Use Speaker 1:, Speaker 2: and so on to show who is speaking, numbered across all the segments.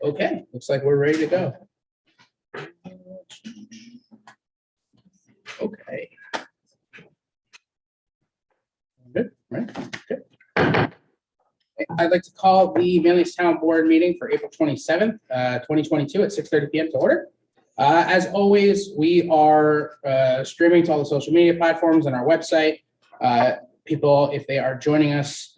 Speaker 1: Okay, looks like we're ready to go. Okay. Good, right? Good. I'd like to call the Manlius Town Board meeting for April 27th, 2022 at 6:30 p.m. to order. As always, we are streaming to all the social media platforms and our website. People, if they are joining us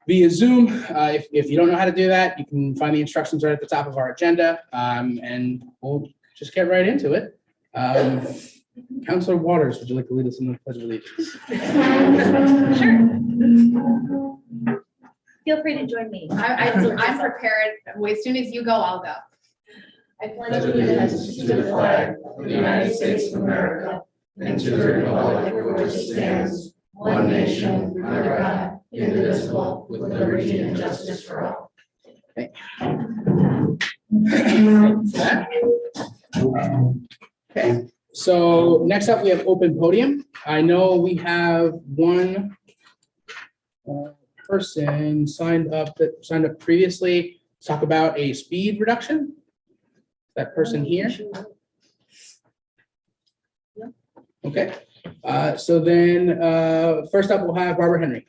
Speaker 1: via Zoom, if you don't know how to do that, you can find the instructions right at the top of our agenda, and we'll just get right into it. Councilor Waters, would you like to lead us in the Pledge of Allegiance?
Speaker 2: Sure. Feel free to join me.
Speaker 3: I'm prepared. As soon as you go, I'll go.
Speaker 2: I pledge allegiance to the flag of the United States of America and to the republic for which it stands, one nation, under God, indivisible, with liberty and justice for all.
Speaker 1: Okay, so next up we have open podium. I know we have one person signed up previously to talk about a speed reduction. That person here. Okay, so then first up we'll have Barbara Henry.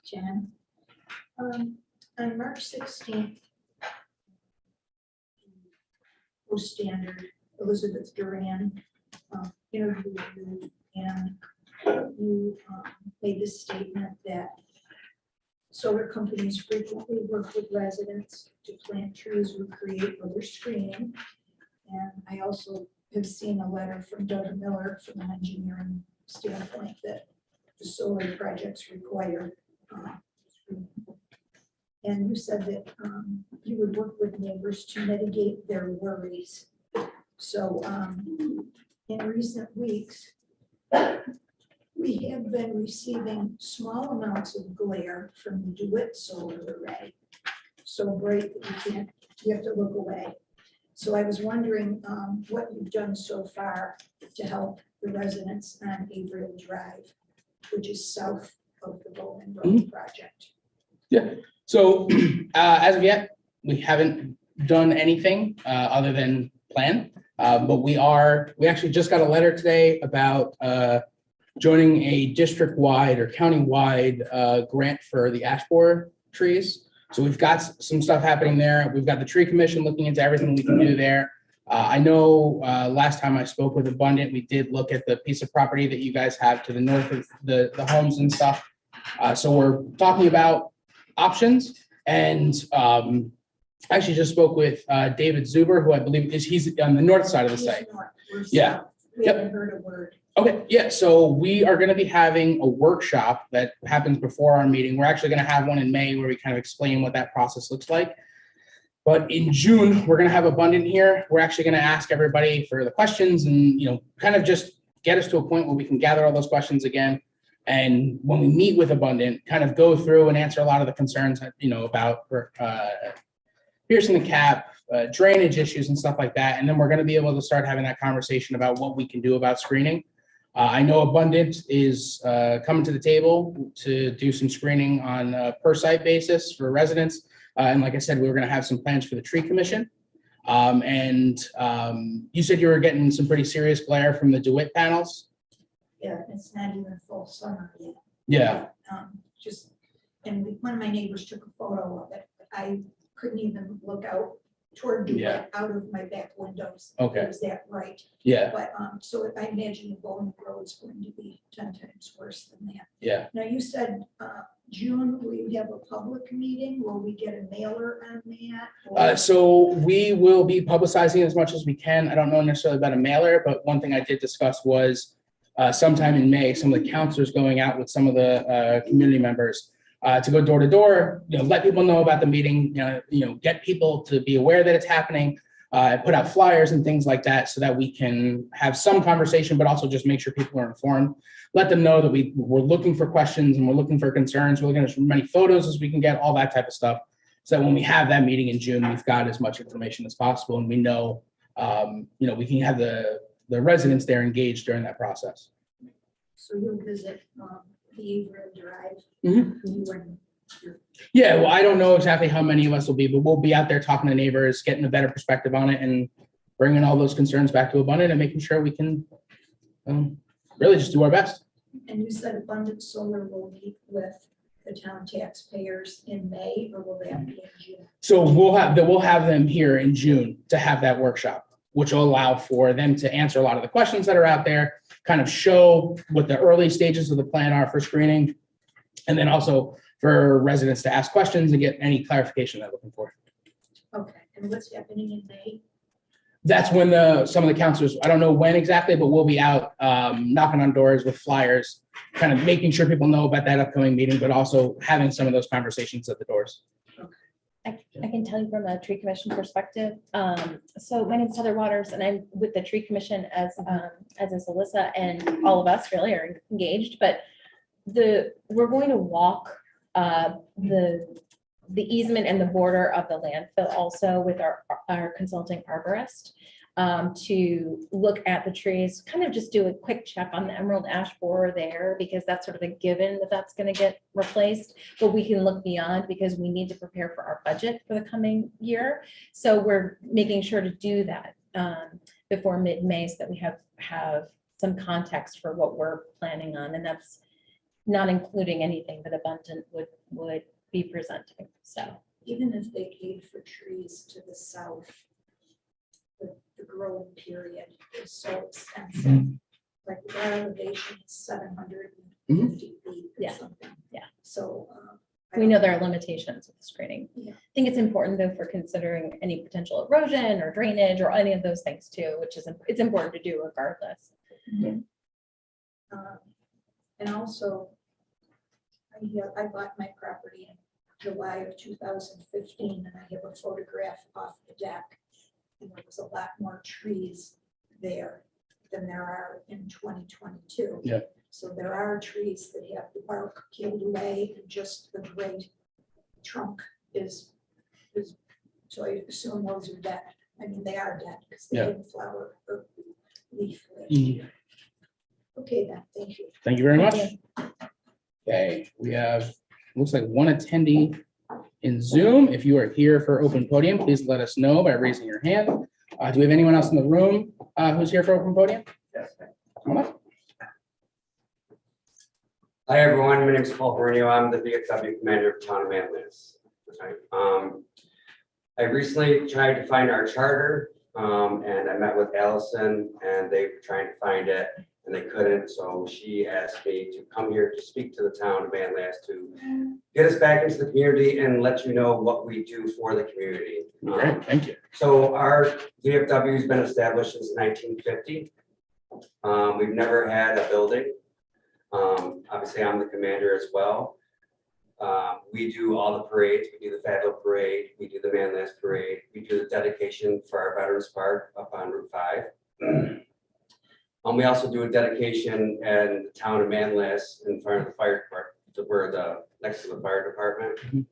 Speaker 4: Jen. On March 16th, Post Standard, Elizabeth Duran interviewed you, and you made this statement that solar companies frequently work with residents to plant trees or create other screening. And I also have seen a letter from Doug Miller from an engineering standpoint that the solar projects require screening. And you said that you would work with neighbors to mitigate their worries. So in recent weeks, we have been receiving small amounts of glare from the DeWitt solar array. So bright that you have to look away. So I was wondering what you've done so far to help the residents on Averill Drive, which is south of the Bowman Road project.
Speaker 1: Yeah, so as of yet, we haven't done anything other than plan, but we actually just got a letter today about joining a district-wide or county-wide grant for the ash borer trees. So we've got some stuff happening there. We've got the tree commission looking into everything we can do there. I know last time I spoke with Abundant, we did look at the piece of property that you guys have to the north of the homes and stuff. So we're talking about options, and I actually just spoke with David Zuber, who I believe he's on the north side of the site. Yeah.
Speaker 4: We haven't heard a word.
Speaker 1: Okay, yeah, so we are going to be having a workshop that happens before our meeting. We're actually going to have one in May where we kind of explain what that process looks like. But in June, we're going to have Abundant here. We're actually going to ask everybody for the questions and, kind of just get us to a point where we can gather all those questions again. And when we meet with Abundant, kind of go through and answer a lot of the concerns, about piercing the cap, drainage issues and stuff like that. And then we're going to be able to start having that conversation about what we can do about screening. I know Abundant is coming to the table to do some screening on a per site basis for residents. And like I said, we were going to have some plans for the tree commission. You said you were getting some pretty serious glare from the DeWitt panels.
Speaker 4: Yeah, it's not even full summer yet.
Speaker 1: Yeah.
Speaker 4: And one of my neighbors took a photo of it. I couldn't even look out toward DeWitt out of my back windows.
Speaker 1: Okay.
Speaker 4: It was that bright.
Speaker 1: Yeah.
Speaker 4: But so I imagine the Bowman Road's going to be 10 times worse than that.
Speaker 1: Yeah.
Speaker 4: Now you said June, we have a public meeting. Will we get a mailer on that?
Speaker 1: So we will be publicizing as much as we can. I don't know necessarily about a mailer, but one thing I did discuss was sometime in May, some of the counselors going out with some of the community members to go door to door, let people know about the meeting, get people to be aware that it's happening, put out flyers and things like that so that we can have some conversation, but also just make sure people are informed. Let them know that we're looking for questions and we're looking for concerns. We're looking at as many photos as we can get, all that type of stuff. So that when we have that meeting in June, we've got as much information as possible and we know we can have the residents there engaged during that process.
Speaker 4: So you'll visit the Averill Drive.
Speaker 1: Mhm.
Speaker 4: You and your
Speaker 1: Yeah, well, I don't know exactly how many of us will be, but we'll be out there talking to neighbors, getting a better perspective on it, and bringing all those concerns back to Abundant and making sure we can really just do our best.
Speaker 4: And you said Abundant Solar will meet with the town taxpayers in May, or will that be in June?
Speaker 1: So we'll have them here in June to have that workshop, which will allow for them to answer a lot of the questions that are out there, kind of show what the early stages of the plan are for screening, and then also for residents to ask questions and get any clarification they're looking for.
Speaker 4: Okay, and what's happening in May?
Speaker 1: That's when some of the counselors, I don't know when exactly, but we'll be out knocking on doors with flyers, kind of making sure people know about that upcoming meeting, but also having some of those conversations at the doors.
Speaker 5: I can tell you from a tree commission perspective. So my name's Heather Waters and I'm with the tree commission as is Alyssa, and all of us really are engaged, but we're going to walk the easement and the border of the landfill also with our consulting arborist to look at the trees, kind of just do a quick check on the emerald ash borer there, because that's sort of a given that that's going to get replaced, but we can look beyond because we need to prepare for our budget for the coming year. So we're making sure to do that before mid-May so that we have some context for what we're planning on, and that's not including anything that Abundant would be presenting. So
Speaker 4: Even if they paid for trees to the south, the growing period is so expensive.
Speaker 1: Mhm.
Speaker 4: Like our elevation is 750 feet or
Speaker 5: Yeah.
Speaker 4: something.
Speaker 5: Yeah.
Speaker 4: So.
Speaker 5: we know there are limitations with the screening.
Speaker 4: Yeah.
Speaker 5: I think it's important though for considering any potential erosion or drainage or any of those things too, which is it's important to do regardless.
Speaker 4: And also, I bought my property in July of 2015, and I have a photograph off the deck. And there was a lot more trees there than there are in 2022.
Speaker 1: Yeah.
Speaker 4: So there are trees that have the bark peeled away and just the great trunk is, so I assume those are dead. I mean, they are dead because they
Speaker 1: Yeah.
Speaker 4: didn't flower or leaf.
Speaker 1: Mhm.
Speaker 4: Okay, then, thank you.
Speaker 1: Thank you very much.
Speaker 5: Thank
Speaker 1: Okay, we have, looks like one attendee in Zoom. If you are here for open podium, please let us know by raising your hand. Do we have anyone else in the room who's here for open podium?
Speaker 6: Yes.
Speaker 1: Come on up.
Speaker 6: Hi, everyone. My name is Paul Bernio. I'm the VFW commander of town of Manlius. I recently tried to find our charter, and I met with Allison, and they were trying to find it, and they couldn't. So she asked me to come here to speak to the town of Manlius to get us back into the community and let you know what we do for the community.
Speaker 1: Great, thank you.
Speaker 6: So our VFW has been established since 1950. We've never had a building. Obviously, I'm the commander as well. We do all the parades. We do the Fabulous Parade. We do the Manlius Parade. We do the dedication for our Veterans Park up on Route 5. We also do a dedication in the town of Manlius in front of the fire department, next to the fire department.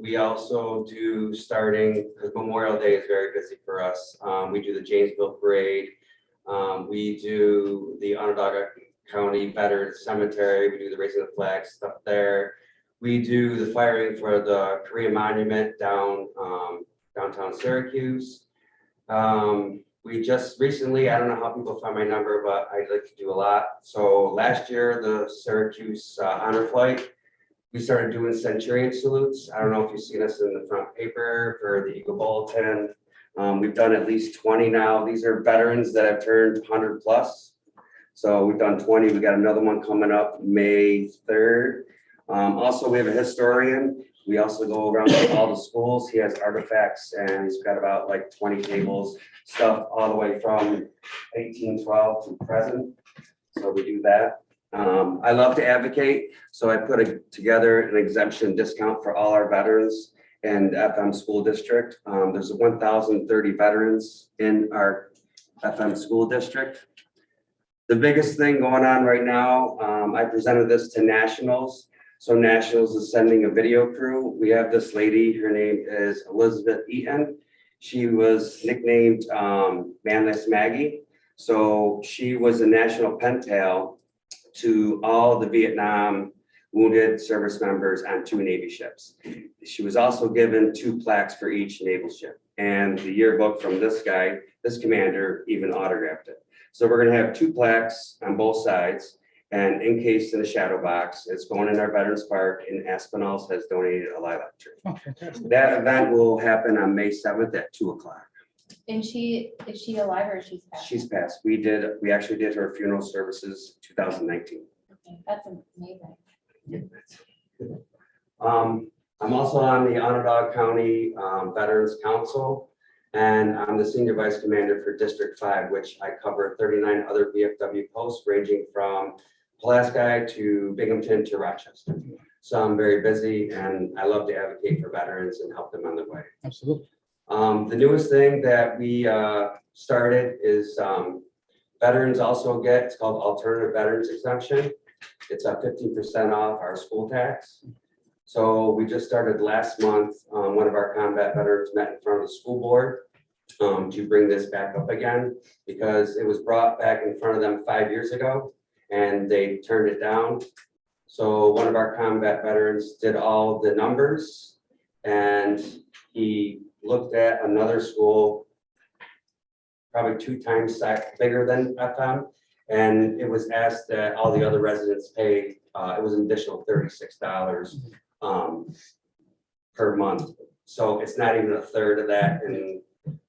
Speaker 6: We also do, starting, because Memorial Day is very busy for us, we do the Janesville Parade. We do the Onondaga County Veterans Cemetery. We do the raising of the flag stuff there. We do the firing for the Korean Monument downtown Syracuse. We just recently, I don't know how people find my number, but I like to do a lot. So last year, the Syracuse honor flight, we started doing Centurion salutes. I don't know if you've seen us in the front paper for the Eagle Bulletin. We've done at least 20 now. These are veterans that have turned 100 plus. So we've done 20. We got another one coming up May 3rd. Also, we have a historian. We also go around to all the schools. He has artifacts and he's got about like 20 tables, stuff all the way from 1812 to present. So we do that. I love to advocate. So I put together an exemption discount for all our veterans and FM school district. There's 1,030 veterans in our FM school district. The biggest thing going on right now, I presented this to Nationals. So Nationals is sending a video crew. We have this lady, her name is Elizabeth Eaton, She was nicknamed Manlius Maggie. So she was a national pen pal to all the Vietnam wounded service members on 2 Navy ships. She was also given 2 plaques for each naval ship. And the yearbook from this guy, this commander, even autographed it. So we're gonna have 2 plaques on both sides and encased in a shadow box. It's going in our Veterans Park, and Aspinalls has donated a lilac tree.
Speaker 1: Oh, fantastic.
Speaker 6: That event will happen on May 7th at 2:00.
Speaker 5: And is she alive or she's passed?
Speaker 6: She's passed. We actually did her funeral services 2019.
Speaker 5: Okay, that's amazing.
Speaker 6: I'm also on the Onondaga County Veterans Council, and I'm the Senior Vice Commander for District 5, which I cover 39 other VFW posts ranging from Pulaski to Binghamton to Rochester. So I'm very busy, and I love to advocate for veterans and help them on their way.
Speaker 1: Absolutely.
Speaker 6: The newest thing that we started is veterans also get, it's called alternative veterans exemption. It's a 15% off our school tax. So we just started last month. One of our combat veterans met in front of the school board to bring this back up again, because it was brought back in front of them 5 years ago and they turned it down. So one of our combat veterans did all the numbers, and he looked at another school probably 2 times bigger than FM. And it was asked that all the other residents pay, it was an additional $36 per month. So it's not even a third of that. And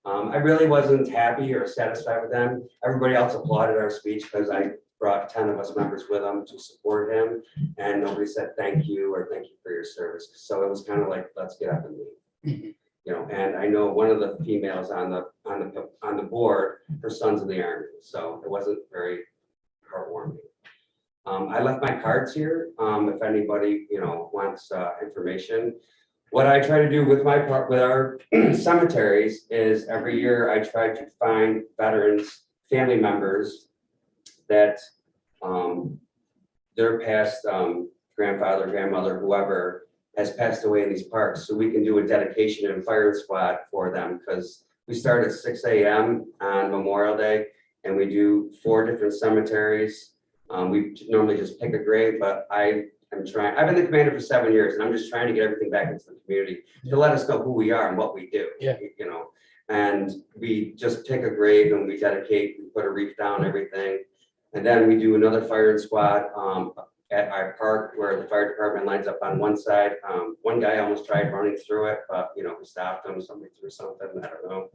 Speaker 6: I really wasn't happy or satisfied with them. Everybody else applauded our speech because I brought 10 of us members with them to support him. And nobody said thank you or thank you for your service. So it was kind of like, let's get up and leave. You know, and I know one of the females on the board, her son's in the Army, so it wasn't very heartwarming. I left my cards here. If anybody, wants information. What I try to do with our cemeteries is every year I try to find veterans, family members that their past grandfather, grandmother, whoever has passed away in these parks, so we can do a dedication and firing squad for them, because we start at 6 a.m. on Memorial Day, and we do 4 different cemeteries. We normally just pick a grave, but I've been the commander for 7 years, and I'm just trying to get everything back into the community to let us know who we are and what we do.
Speaker 1: Yeah.
Speaker 6: And we just pick a grave and we dedicate, we put a wreath down, everything. And then we do another firing squad at our park where the fire department lines up on one side. One guy almost tried running through it, but we stopped him. Somebody threw something, I don't know.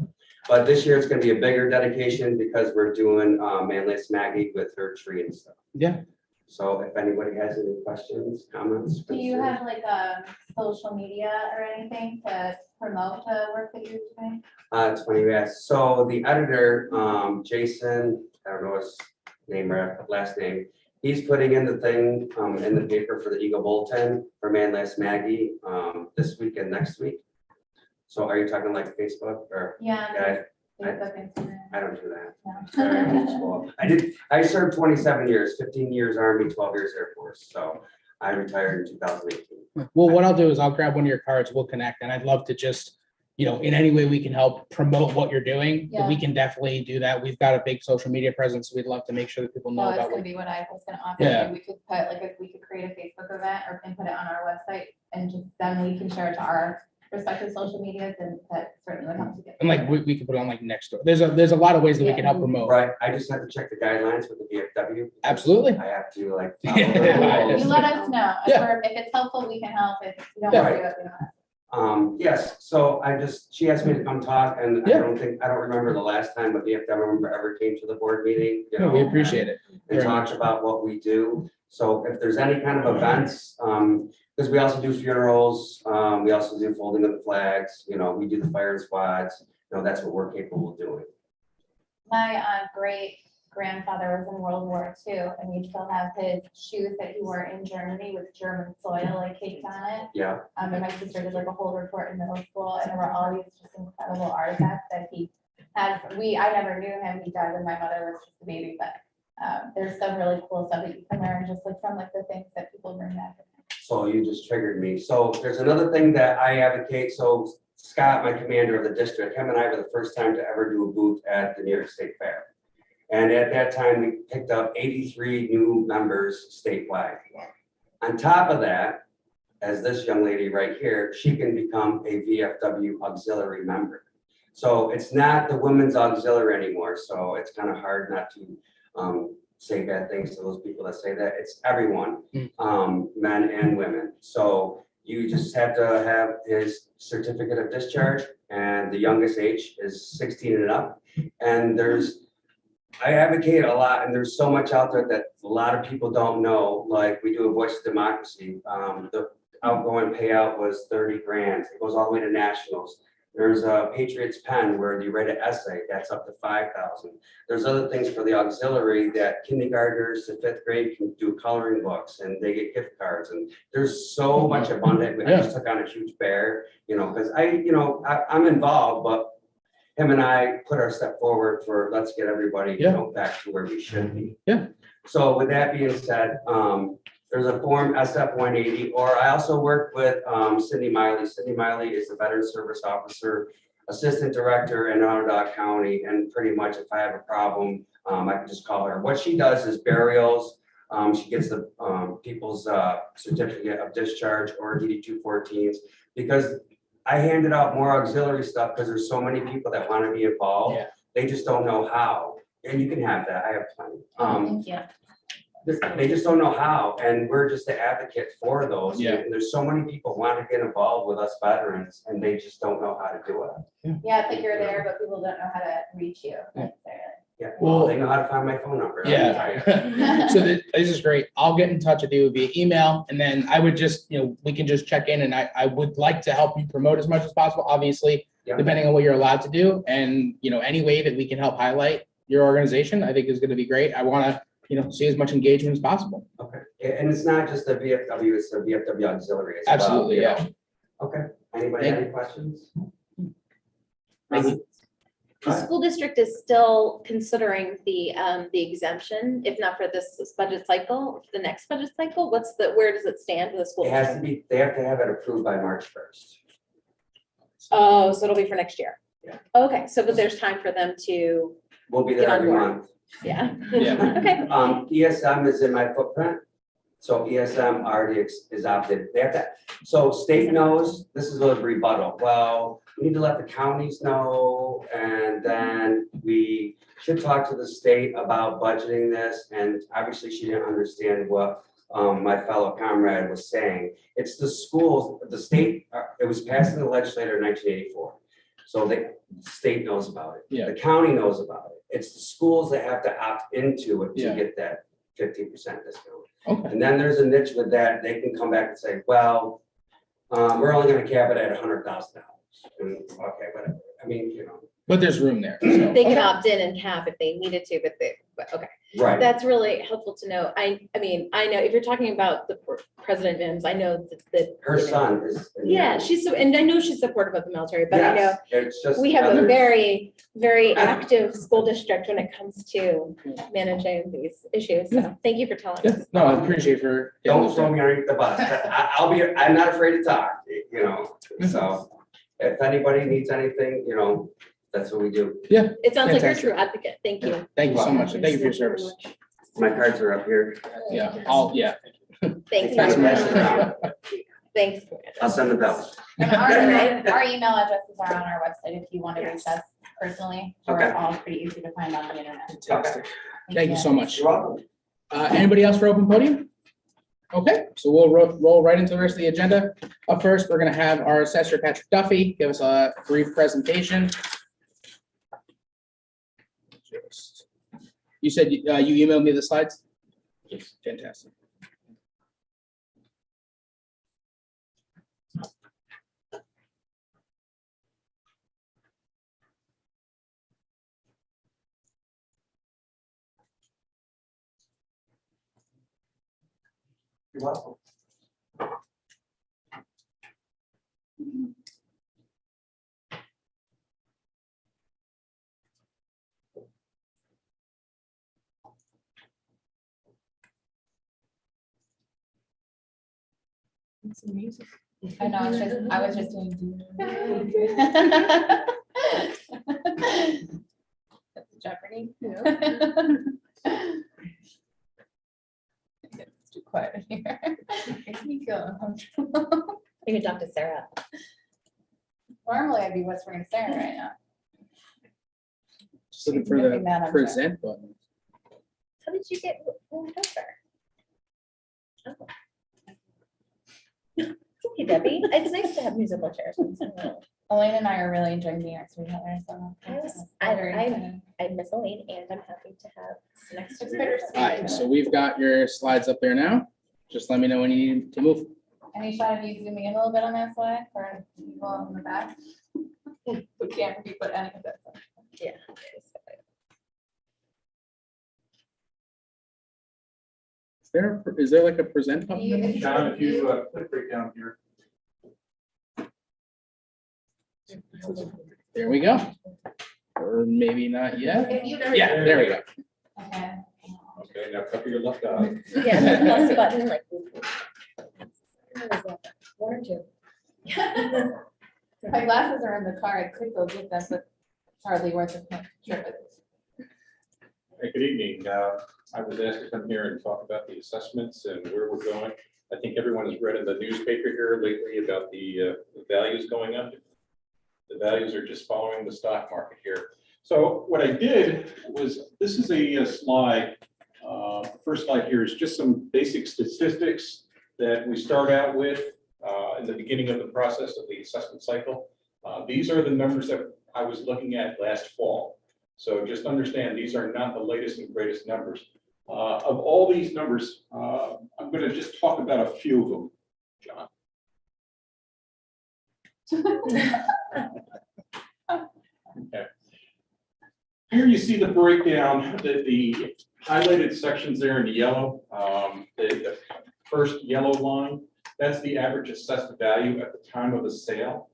Speaker 6: But this year it's going to be a bigger dedication because we're doing Manlius Maggie with her tree and stuff.
Speaker 1: Yeah.
Speaker 6: So if anybody has any questions, comments.
Speaker 3: Do you have like a social media or anything to promote the work that you're doing?
Speaker 6: It's funny you asked. So the editor, Jason, I don't know his name or last name, he's putting in the thing in the paper for the Eagle Bulletin for Manlius Maggie this week and next week. So are you talking like Facebook or?
Speaker 3: Yeah. Facebook, Instagram.
Speaker 6: I don't do that.
Speaker 3: No.
Speaker 6: Sorry, old school. I served 27 years, 15 years Army, 12 years Air Force. So I retired in 2018.
Speaker 1: Well, what I'll do is I'll grab one of your cards, we'll connect, and I'd love to just, in any way we can help promote what you're doing,
Speaker 3: Yeah.
Speaker 1: we can definitely do that. We've got a big social media presence. We'd love to make sure that people know
Speaker 3: No, it's
Speaker 1: about
Speaker 3: gonna
Speaker 1: what.
Speaker 3: be what I was gonna offer.
Speaker 1: Yeah.
Speaker 3: We could put, like, if we could create a Facebook event or can put it on our website and just then we can share it to our respective social medias, and that certainly would help to get.
Speaker 1: And like, we could put it on like next door. There's a lot of ways that we can help promote.
Speaker 6: Right. I just have to check the guidelines with the VFW.
Speaker 1: Absolutely.
Speaker 6: I have to like.
Speaker 1: Yeah.
Speaker 3: You let us know.
Speaker 1: Yeah.
Speaker 3: If it's helpful, we can help. If you don't
Speaker 1: Yeah.
Speaker 3: want to do it, we don't have to.
Speaker 6: Yes, so she asked me to come talk, and
Speaker 1: Yeah.
Speaker 6: I don't remember the last time a VFW member ever came to the board meeting,
Speaker 1: No, we appreciate it.
Speaker 6: and talked about what we do. So if there's any kind of events, because we also do funerals, we also do folding of the flags, we do the fire squads, that's what we're capable of doing.
Speaker 3: My great grandfather was in World War II, and we still have his shoes that he wore in Germany with German soil like caked on it.
Speaker 6: Yeah,
Speaker 3: And my sister did like a whole report in middle school, and there were all these just incredible artifacts that he had. I never knew him. He died when my mother was just a baby, but there's some really cool stuff that you can learn just like from like the things that people bring back.
Speaker 6: so you just triggered me. So there's another thing that I advocate. So Scott, my commander of the district, him and I were the first time to ever do a booth at the New York State Fair. And at that time, we picked up 83 new members statewide. On top of that, as this young lady right here, she can become a VFW auxiliary member. So it's not the women's auxiliary anymore. So it's kind of hard not to say bad things to those people that say that. It's everyone, men and women. So you just have to have his certificate of discharge, and the youngest age is 16 and up. And I advocate a lot, and there's so much out there that a lot of people don't know. Like, we do a Voice of Democracy. The outgoing payout was 30 grand. It goes all the way to nationals. There's a Patriots Pen where you write an essay, that's up to 5,000. There's other things for the auxiliary that kindergartners to fifth grade can do coloring books, and they get gift cards. And there's so much abundant. I just took on a huge bear, because I'm involved, but him and I put our step forward for let's get everybody back to where we should be.
Speaker 1: Yeah.
Speaker 6: So with that being said, there's a form SF 180, or I also work with Cindy Miley. Cindy Miley is the Veteran Service Officer, Assistant Director in Onondaga County. And pretty much if I have a problem, I can just call her. What she does is burials. She gets the people's certificate of discharge or DD 214s, because I handed out more auxiliary stuff because there's so many people that want to be involved.
Speaker 1: Yeah.
Speaker 6: They just don't know how. And you can have that. I have plenty.
Speaker 5: Yeah.
Speaker 6: They just don't know how, and we're just the advocate for those.
Speaker 1: Yeah.
Speaker 6: And there's so many people who want to get involved with us veterans, and they just don't know how to do it.
Speaker 3: Yeah, it's like you're there, but people don't know how to reach you necessarily.
Speaker 6: Yeah,
Speaker 1: Well-
Speaker 6: well, they know how to find my phone number. let me tell you.
Speaker 1: Yeah. So this is great. I'll get in touch with you via email, and then I would just, we can just check in, and I would like to help you promote as much as possible, obviously,
Speaker 6: Yeah.
Speaker 1: depending on what you're allowed to do. And, any way that we can help highlight your organization, I think is going to be great. I want to, see as much engagement as possible.
Speaker 6: Okay, and it's not just the VFW, it's the VFW auxiliary as well.
Speaker 1: Absolutely, yeah.
Speaker 6: Okay, anybody have any questions?
Speaker 5: The school district is still considering the exemption, if not for this budget cycle, the next budget cycle. Where does it stand with the school?
Speaker 6: It has to
Speaker 5: district?
Speaker 6: be, they have to have it approved by March 1st.
Speaker 5: Oh, so it'll be for next year.
Speaker 6: Yeah.
Speaker 5: Okay, but there's time for them to,
Speaker 6: We'll be
Speaker 5: Get
Speaker 6: there
Speaker 5: on
Speaker 6: every
Speaker 5: board.
Speaker 6: month.
Speaker 5: yeah.
Speaker 1: Yeah.
Speaker 5: Okay,
Speaker 6: ESM is in my footprint. So ESM already is opted. They have to, so state knows, this is a rebuttal. Well, we need to let the counties know, and then we should talk to the state about budgeting this. And obviously she didn't understand what my fellow comrade was saying. It's the schools, the state, it was passed in the legislature in 1984. So the state knows about it.
Speaker 1: Yeah.
Speaker 6: The county knows about it. It's the schools that have to opt into it to
Speaker 1: Yeah.
Speaker 6: get that 15% discount.
Speaker 1: Okay.
Speaker 6: And then there's a niche with that. They can come back and say, well, we're only going to cap it at $100,000. And okay, whatever. I mean,
Speaker 1: But there's room there. So.
Speaker 5: they can
Speaker 1: Okay.
Speaker 5: opt in and cap if they needed to, but okay.
Speaker 6: right.
Speaker 5: That's really helpful to know. I mean, I know if you're talking about the President Mims, I know that.
Speaker 6: Her son is.
Speaker 5: Yeah, and I know she's supportive of the military, but I know
Speaker 6: Yes, it's just.
Speaker 5: we have a
Speaker 6: others-
Speaker 5: very, very active school district when it comes to managing these issues. So thank you for telling
Speaker 1: Yeah.
Speaker 5: us.
Speaker 1: No, I appreciate for.
Speaker 6: Don't throw me underneath the bus. I'm not afraid to talk, so if anybody needs anything, that's what we do.
Speaker 5: It sounds like you're a
Speaker 1: Fantastic.
Speaker 5: true advocate. Thank you.
Speaker 1: Thank you so much. and Thank you for your service.
Speaker 6: My cards are up here.
Speaker 1: Yeah.
Speaker 5: Thanks.
Speaker 6: Thanks,
Speaker 5: very much.
Speaker 6: Commissioner.
Speaker 5: Thanks.
Speaker 6: I'll send the bill.
Speaker 3: And our email addresses are on our website if you want to reach us personally. We're
Speaker 6: Okay.
Speaker 3: all pretty easy to find on the internet.
Speaker 1: Fantastic. Thank you so much.
Speaker 6: You're welcome.
Speaker 1: Anybody else for open podium? Okay, so we'll roll right into the rest of the agenda. Up first, we're going to have our assessor, Patrick Duffy, give us a brief presentation. You said you emailed me the slides? Yes. Fantastic.
Speaker 6: You're welcome.
Speaker 5: That's amazing.
Speaker 3: I know, I was just doing. That's Jeopardy. It's too quiet in here. Makes me feel uncomfortable.
Speaker 5: You can talk to Sarah.
Speaker 3: Normally I'd be whispering to Sarah right now.
Speaker 1: Just looking for
Speaker 3: Nipping that
Speaker 1: the
Speaker 3: on
Speaker 1: present button.
Speaker 5: How did you get moved over? Oh. It's okay, Debbie. It's nice to have musical chairs once in a while.
Speaker 3: Elaine and I are really enjoying being next to each other, so.
Speaker 5: I miss Elaine and I'm happy to have next to
Speaker 3: It's
Speaker 5: her.
Speaker 3: bittersweet.
Speaker 1: All right, so we've got your slides up there now. Just let me know when you need to move.
Speaker 3: Any shot of you zooming in a little bit on that slide for people in the back? We can't really put any of this.
Speaker 5: Yeah.
Speaker 1: Is there like a present button?
Speaker 3: You-
Speaker 2: John, if you click right down here.
Speaker 1: There we go. Or maybe not yet.
Speaker 3: If you-
Speaker 1: Yeah, there we go.
Speaker 3: Okay.
Speaker 2: Okay, now cover your left eye.
Speaker 5: Yeah, and the plus button, like. One or two.
Speaker 3: My glasses are in the car. I could go get them, but it's hardly worth the trip.
Speaker 2: Hey, good evening. I was asked to come here and talk about the assessments and where we're going. I think everyone has read in the newspaper here lately about the values going up. The values are just following the stock market here. So what I did was, this is a slide. The first slide here is just some basic statistics that we start out with in the beginning of the process of the assessment cycle. These are the numbers that I was looking at last fall. So just understand, these are not the latest and greatest numbers. Of all these numbers, I'm going to just talk about a few of them, John. Okay. Here you see the breakdown, the highlighted sections there in yellow. The first yellow line, that's the average assessed value at the time of the sale.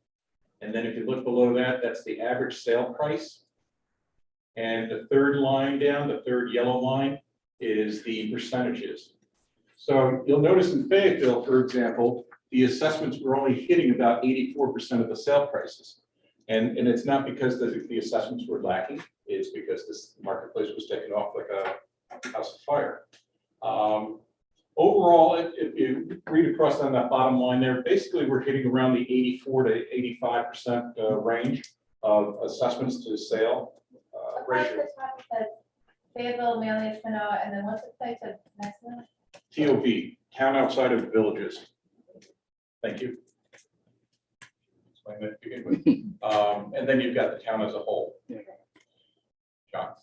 Speaker 2: And then if you look below that, that's the average sale price. And the third line down, the third yellow line, is the percentages. So you'll notice in Fayetteville, for example, the assessments were only hitting about 84% of the sale prices. And it's not because the assessments were lacking, it's because this marketplace was taken off like a house of fire. Overall, if you read across on that bottom line there, basically we're hitting around the 84 to 85% range of assessments to sale ratio.
Speaker 3: Fayetteville, Manlius, and then what's the place of next one?
Speaker 2: TOV, town outside of villages. Thank you. Explain that to begin with. And then you've got the town as a whole. John.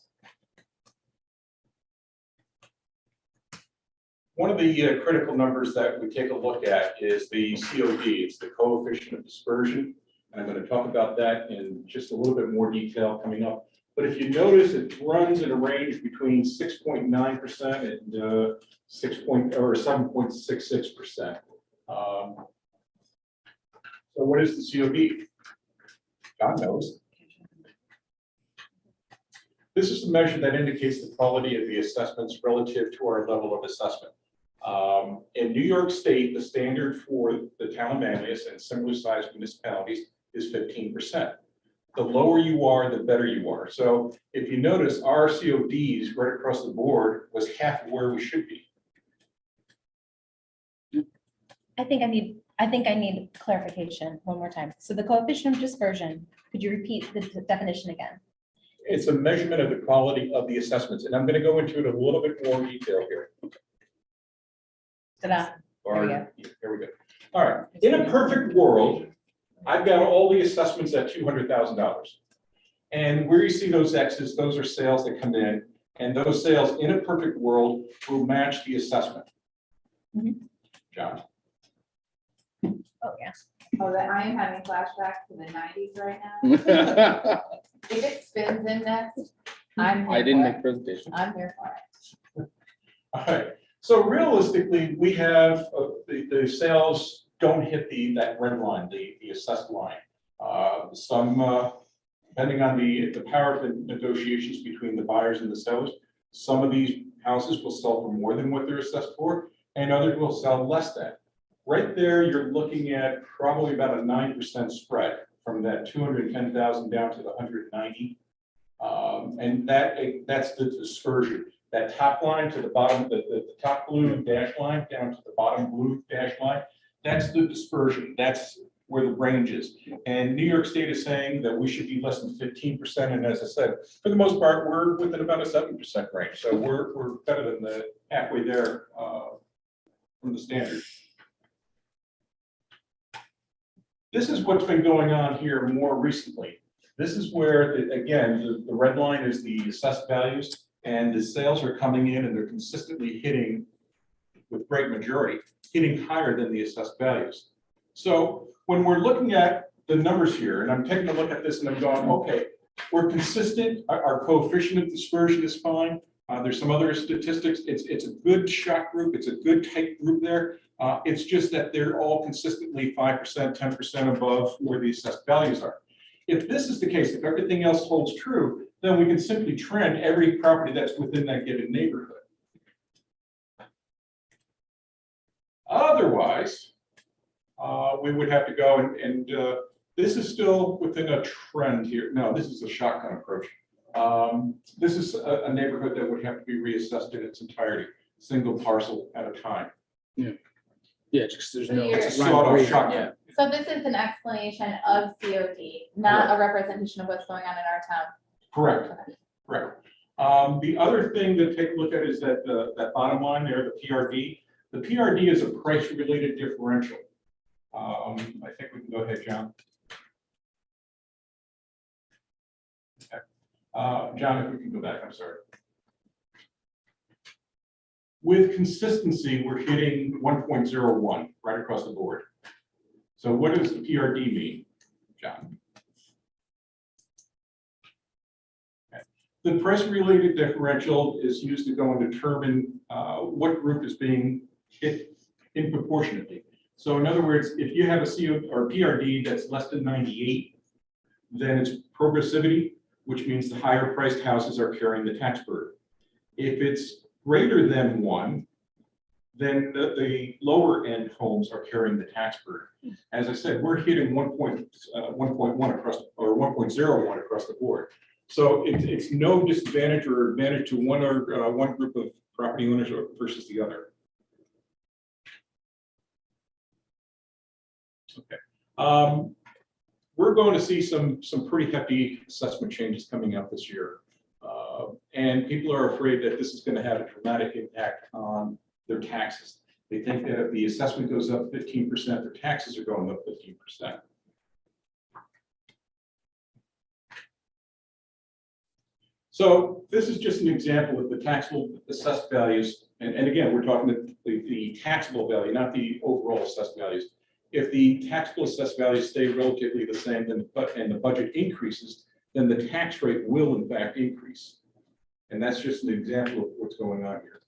Speaker 2: One of the critical numbers that we take a look at is the COD. It's the coefficient of dispersion. And I'm going to talk about that in just a little bit more detail coming up. But if you notice, it runs in a range between 6.9% and 7.66%. So what is the COD? God knows. This is the measure that indicates the quality of the assessments relative to our level of assessment. In New York State, the standard for the town of Manlius and similar sized municipalities is 15%. The lower you are, the better you are. So if you notice, our CODs right across the board was half of where we should be.
Speaker 5: I think I need clarification one more time. So the coefficient of dispersion, could you repeat the definition again?
Speaker 2: It's a measurement of the quality of the assessments, and I'm going to go into it a little bit more detail here.
Speaker 5: Ta-da.
Speaker 2: Here we go. All right. In a perfect world, I've got all the assessments at $200,000. And where you see those X's, those are sales that come in, and those sales in a perfect world will match the assessment. John?
Speaker 5: Oh, yeah.
Speaker 3: Oh, that I am having flashbacks to the 90s right now. If it spins in next, I'm here
Speaker 1: I didn't
Speaker 3: for
Speaker 1: make
Speaker 3: it.
Speaker 1: presentation.
Speaker 3: I'm here for it.
Speaker 2: All right. So realistically, we have the sales don't hit that red line, the assessed line. Depending on the power of the negotiations between the buyers and the sellers, some of these houses will sell for more than what they're assessed for, and others will sell less than. right there, you're looking at probably about a 9% spread from that 210,000 down to the 190. And that's the dispersion. That top line to the bottom, the top blue dash line down to the bottom blue dash line, that's the dispersion. That's where the range is. And New York State is saying that we should be less than 15%. And as I said, for the most part, we're within about a 7% range. So we're better than the halfway there from the standard. This is what's been going on here more recently. This is where, again, the red line is the assessed values, and the sales are coming in and they're consistently hitting, with great majority, hitting higher than the assessed values. So when we're looking at the numbers here, and I'm taking a look at this and I'm going, okay, we're consistent, our coefficient of dispersion is fine. There's some other statistics. It's a good shock group. It's a good tight group there. It's just that they're all consistently 5%, 10% above where the assessed values are. If this is the case, if everything else holds true, then we can simply trend every property that's within that given neighborhood. Otherwise, we would have to go and this is still within a trend here. No, this is a shotgun approach. This is a neighborhood that would have to be reassessed in its entirety, single parcel at a time.
Speaker 1: Yeah. Yeah, just there's no.
Speaker 3: You're-
Speaker 1: it's a
Speaker 2: Sort of
Speaker 1: rhyme or
Speaker 2: shotgun.
Speaker 1: reason,
Speaker 3: So this is an explanation of COD, not a representation of what's going on in our town.
Speaker 2: Correct, correct. The other thing to take a look at is that that bottom line there, the PRD. The PRD is a price-related differential. I think we can go ahead, John. Okay. John, if we can go back, I'm sorry. With consistency, we're hitting 1.01 right across the board. So what does the PRD mean, John? Okay. The price-related differential is used to go and determine what group is being hit disproportionately. So in other words, if you have a CO or PRD that's less than 98, then it's progressivity, which means the higher priced houses are carrying the tax burden. If it's greater than 1, then the lower end homes are carrying the tax burden. As I said, we're hitting 1.1 across, or 1.01 across the board. So it's no disadvantage or advantage to one group of property owners versus the other. Okay. We're going to see some pretty hefty assessment changes coming out this year. And people are afraid that this is going to have a dramatic impact on their taxes. They think that if the assessment goes up 15%, their taxes are going up 15%. So this is just an example of the taxable assessed values. And again, we're talking the taxable value, not the overall assessed values. If the taxable assessed values stay relatively the same and the budget increases, then the tax rate will in fact increase. And that's just an example of what's going on here.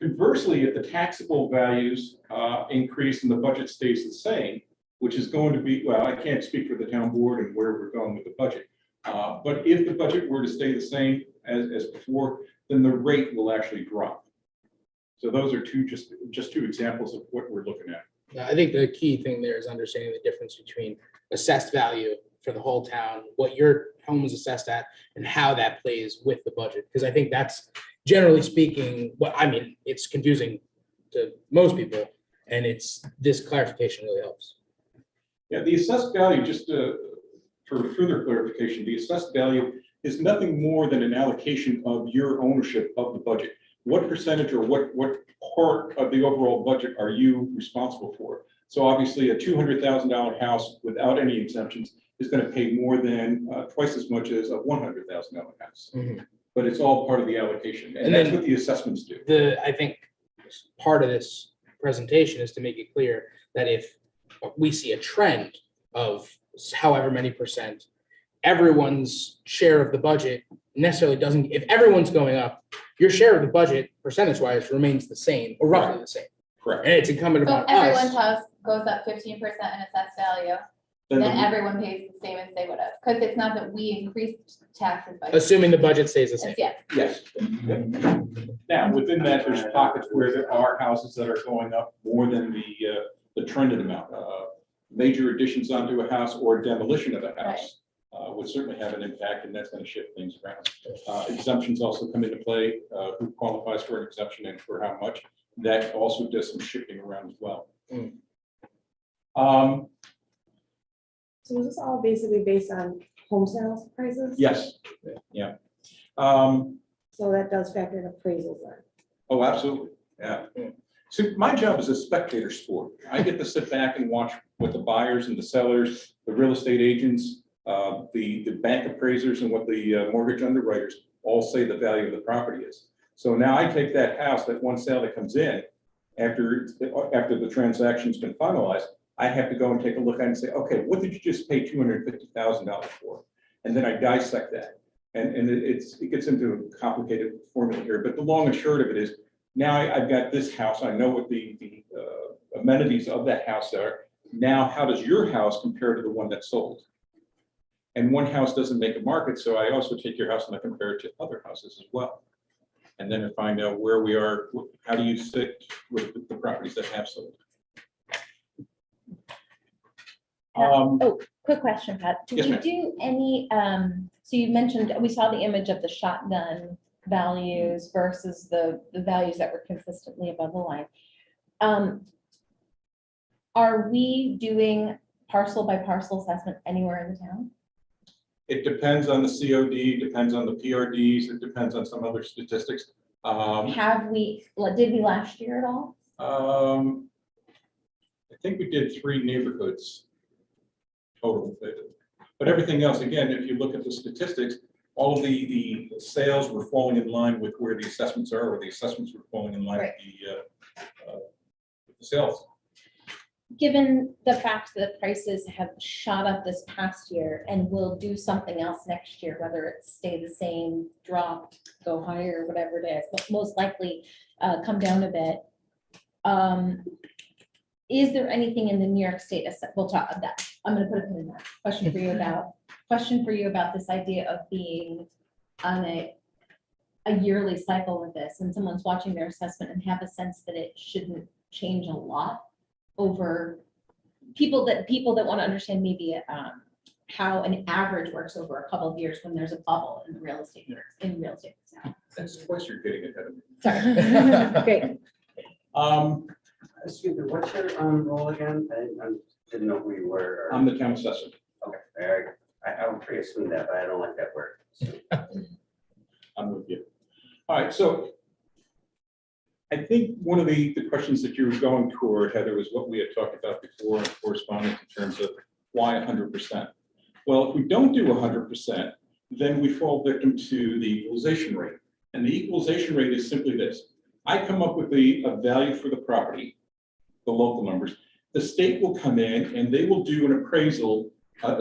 Speaker 2: Conversely, if the taxable values increase and the budget stays the same, which is going to be, well, I can't speak for the town board and where we're going with the budget. But if the budget were to stay the same as before, then the rate will actually drop. So those are just two examples of what we're looking at.
Speaker 1: I think the key thing there is understanding the difference between assessed value for the whole town, what your home is assessed at, and how that plays with the budget. Because I think that's, generally speaking, what I mean, it's confusing to most people, and this clarification really helps.
Speaker 2: Yeah, the assessed value, just for further clarification, the assessed value is nothing more than an allocation of your ownership of the budget. What percentage or what part of the overall budget are you responsible for? So obviously a $200,000 house without any exemptions is going to pay more than twice as much as a $100,000 house.
Speaker 1: Mm-hmm.
Speaker 2: But it's all part of the allocation, and
Speaker 1: And
Speaker 2: that's
Speaker 1: then
Speaker 2: what the assessments do.
Speaker 1: I think part of this presentation is to make it clear that if we see a trend of however many percent, everyone's share of the budget necessarily doesn't, if everyone's going up, your share of the budget percentage-wise remains the same or roughly the same.
Speaker 2: Correct.
Speaker 1: And it's incumbent
Speaker 3: So
Speaker 1: upon
Speaker 3: everyone's
Speaker 1: us.
Speaker 3: house goes up 15% in assessed value. then everyone pays the same as they would have, because it's not that we increased taxes by.
Speaker 1: Assuming the budget stays the same.
Speaker 3: Yes,
Speaker 2: Yes. Now, within that, there's pockets where there are houses that are going up more than the trended amount. Major additions onto a house or demolition of a house would certainly have an impact, and that's going to shift things around. Exemptions also come into play, who qualifies for an exemption and for how much. That also does some shifting around as well.
Speaker 7: So is this all basically based on home sales prices?
Speaker 2: Yes, yeah.
Speaker 7: So that does factor in appraisals then?
Speaker 2: Oh, absolutely, yeah. So my job is a spectator sport. I get to sit back and watch what the buyers and the sellers, the real estate agents, the bank appraisers, and what the mortgage underwriters all say the value of the property is. So now I take that house, that one sale that comes in, after the transaction's been finalized, I have to go and take a look at it and say, okay, what did you just pay $250,000 for? And then I dissect that. And it gets into a complicated formula here, but the long and short of it is, now I've got this house, I know what the amenities of that house are. Now, how does your house compare to the one that's sold? And one house doesn't make a market, so I also take your house and I compare it to other houses as well. And then I find out where we are, how do you sit with the properties that have sold?
Speaker 5: Quick question, Pat. Do
Speaker 2: Yes,
Speaker 5: we
Speaker 2: ma'am.
Speaker 5: do any, so you mentioned, we saw the image of the shotgun values versus the values that were consistently above the line. Are we doing parcel by parcel assessment anywhere in the town?
Speaker 2: It depends on the COD, depends on the PRDs, it depends on some other statistics.
Speaker 5: Have we, did we last year at all?
Speaker 2: I think we did 3 neighborhoods total. But everything else, again, if you look at the statistics, all of the sales were falling in line with where the assessments are, or the assessments were falling in line
Speaker 5: Right.
Speaker 2: with the sales.
Speaker 5: Given the fact that prices have shot up this past year and will do something else next year, whether it's stay the same, drop, go higher, whatever it is, but most likely come down a bit. Is there anything in the New York State, we'll talk about that. I'm gonna put a pin in that. Question for you about this idea of being on a yearly cycle with this, and someone's watching their assessment and have a sense that it shouldn't change a lot over people that want to understand maybe how an average works over a couple of years when there's a bubble in the real estate now.
Speaker 2: That's twice you're getting ahead of me.
Speaker 5: Sorry. Great.
Speaker 6: Excuse me, what's your role again? I didn't know who you were.
Speaker 2: I'm the town assessor.
Speaker 6: Okay, very good. I would pre-assume that, but I don't like that word.
Speaker 2: I'm with you. All right, so I think one of the questions that you were going toward, Heather, was what we had talked about before in correspondence in terms of why 100%. Well, if we don't do 100%, then we fall victim to the equalization rate. And the equalization rate is simply this. I come up with a value for the property, the local numbers. The state will come in and they will do an appraisal,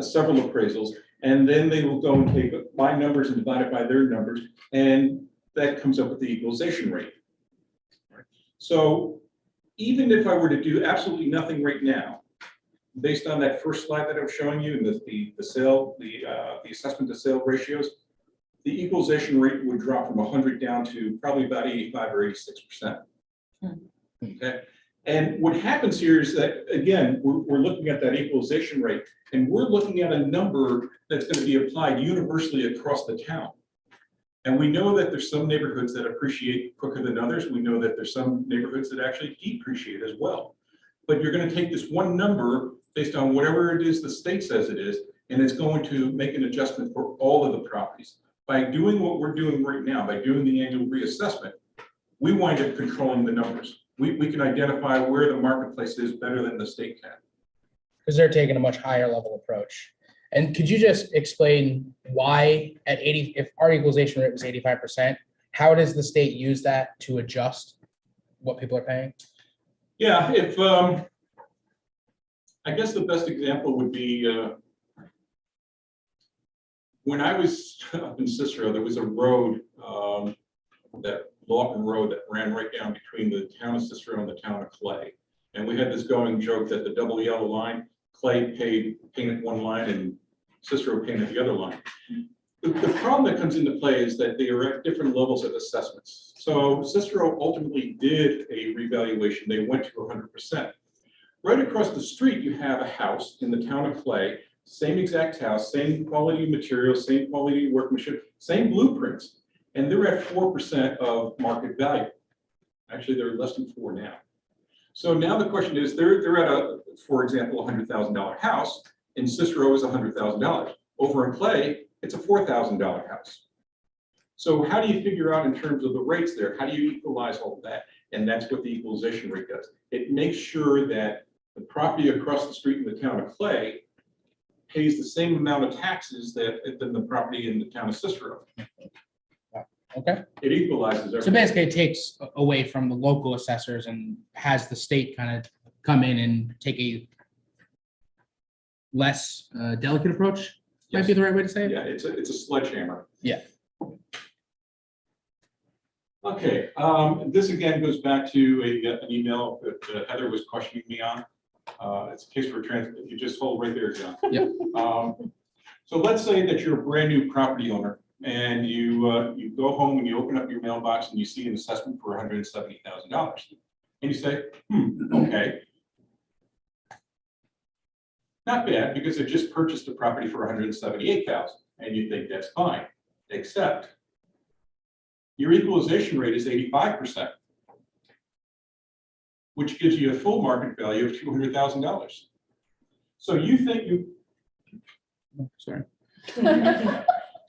Speaker 2: several appraisals, and then they will go and take my numbers and divide it by their numbers, and that comes up with the equalization rate. So even if I were to do absolutely nothing right now, based on that first slide that I was showing you, and the assessment to sale ratios, the equalization rate would drop from 100 down to probably about 85 or 86%. Okay. And what happens here is that, again, we're looking at that equalization rate, and we're looking at a number that's going to be applied universally across the town. And we know that there's some neighborhoods that appreciate quicker than others. We know that there's some neighborhoods that actually depreciate as well. But you're going to take this one number based on whatever it is the state says it is, and it's going to make an adjustment for all of the properties. By doing what we're doing right now, by doing the annual reassessment, we wind up controlling the numbers. We can identify where the marketplace is better than the state can.
Speaker 1: Because they're taking a much higher level approach. And could you just explain why at 80, if our equalization rate was 85%, how does the state use that to adjust what people are paying?
Speaker 2: Yeah, if I guess the best example would be when I was up in Cicero, there was a road, that Lawton Road, that ran right down between the town of Cicero and the town of Clay. And we had this going joke that the double yellow line,
Speaker 8: Clay paid payment one line and Cicero payment the other line. The problem that comes into play is that they are at different levels of assessments. So Cicero ultimately did a revaluation. They went to 100%. Right across the street, you have a house in the town of Clay, same exact house, same quality materials, same quality workmanship, same blueprints, and they're at 4% of market value. Actually, they're less than 4 now. So now the question is, they're at a, for example, $100,000 house, and Cicero is $100,000. Over in Clay, it's a $4,000 house. So how do you figure out in terms of the rates there? How do you equalize all of that? And that's what the equalization rate does. It makes sure that the property across the street in the town of Clay pays the same amount of taxes than the property in the town of Cicero.
Speaker 1: Okay,
Speaker 8: It equalizes everything.
Speaker 1: so basically it takes away from the local assessors and has the state kind of come in and take a less delicate approach, might be the right way to say it?
Speaker 8: Yeah, it's a sledgehammer.
Speaker 1: Yeah.
Speaker 8: Okay, this again goes back to an email that Heather was questioning me on. It's a case for if you just hold right there, John.
Speaker 1: Yeah.
Speaker 8: So let's say that you're a brand new property owner and you go home and you open up your mailbox and you see an assessment for $170,000. And you say, okay. Not bad, because I just purchased a property for $178,000, and you think that's fine, except your equalization rate is 85%, which gives you a full market value of $200,000. So you think
Speaker 1: Sorry.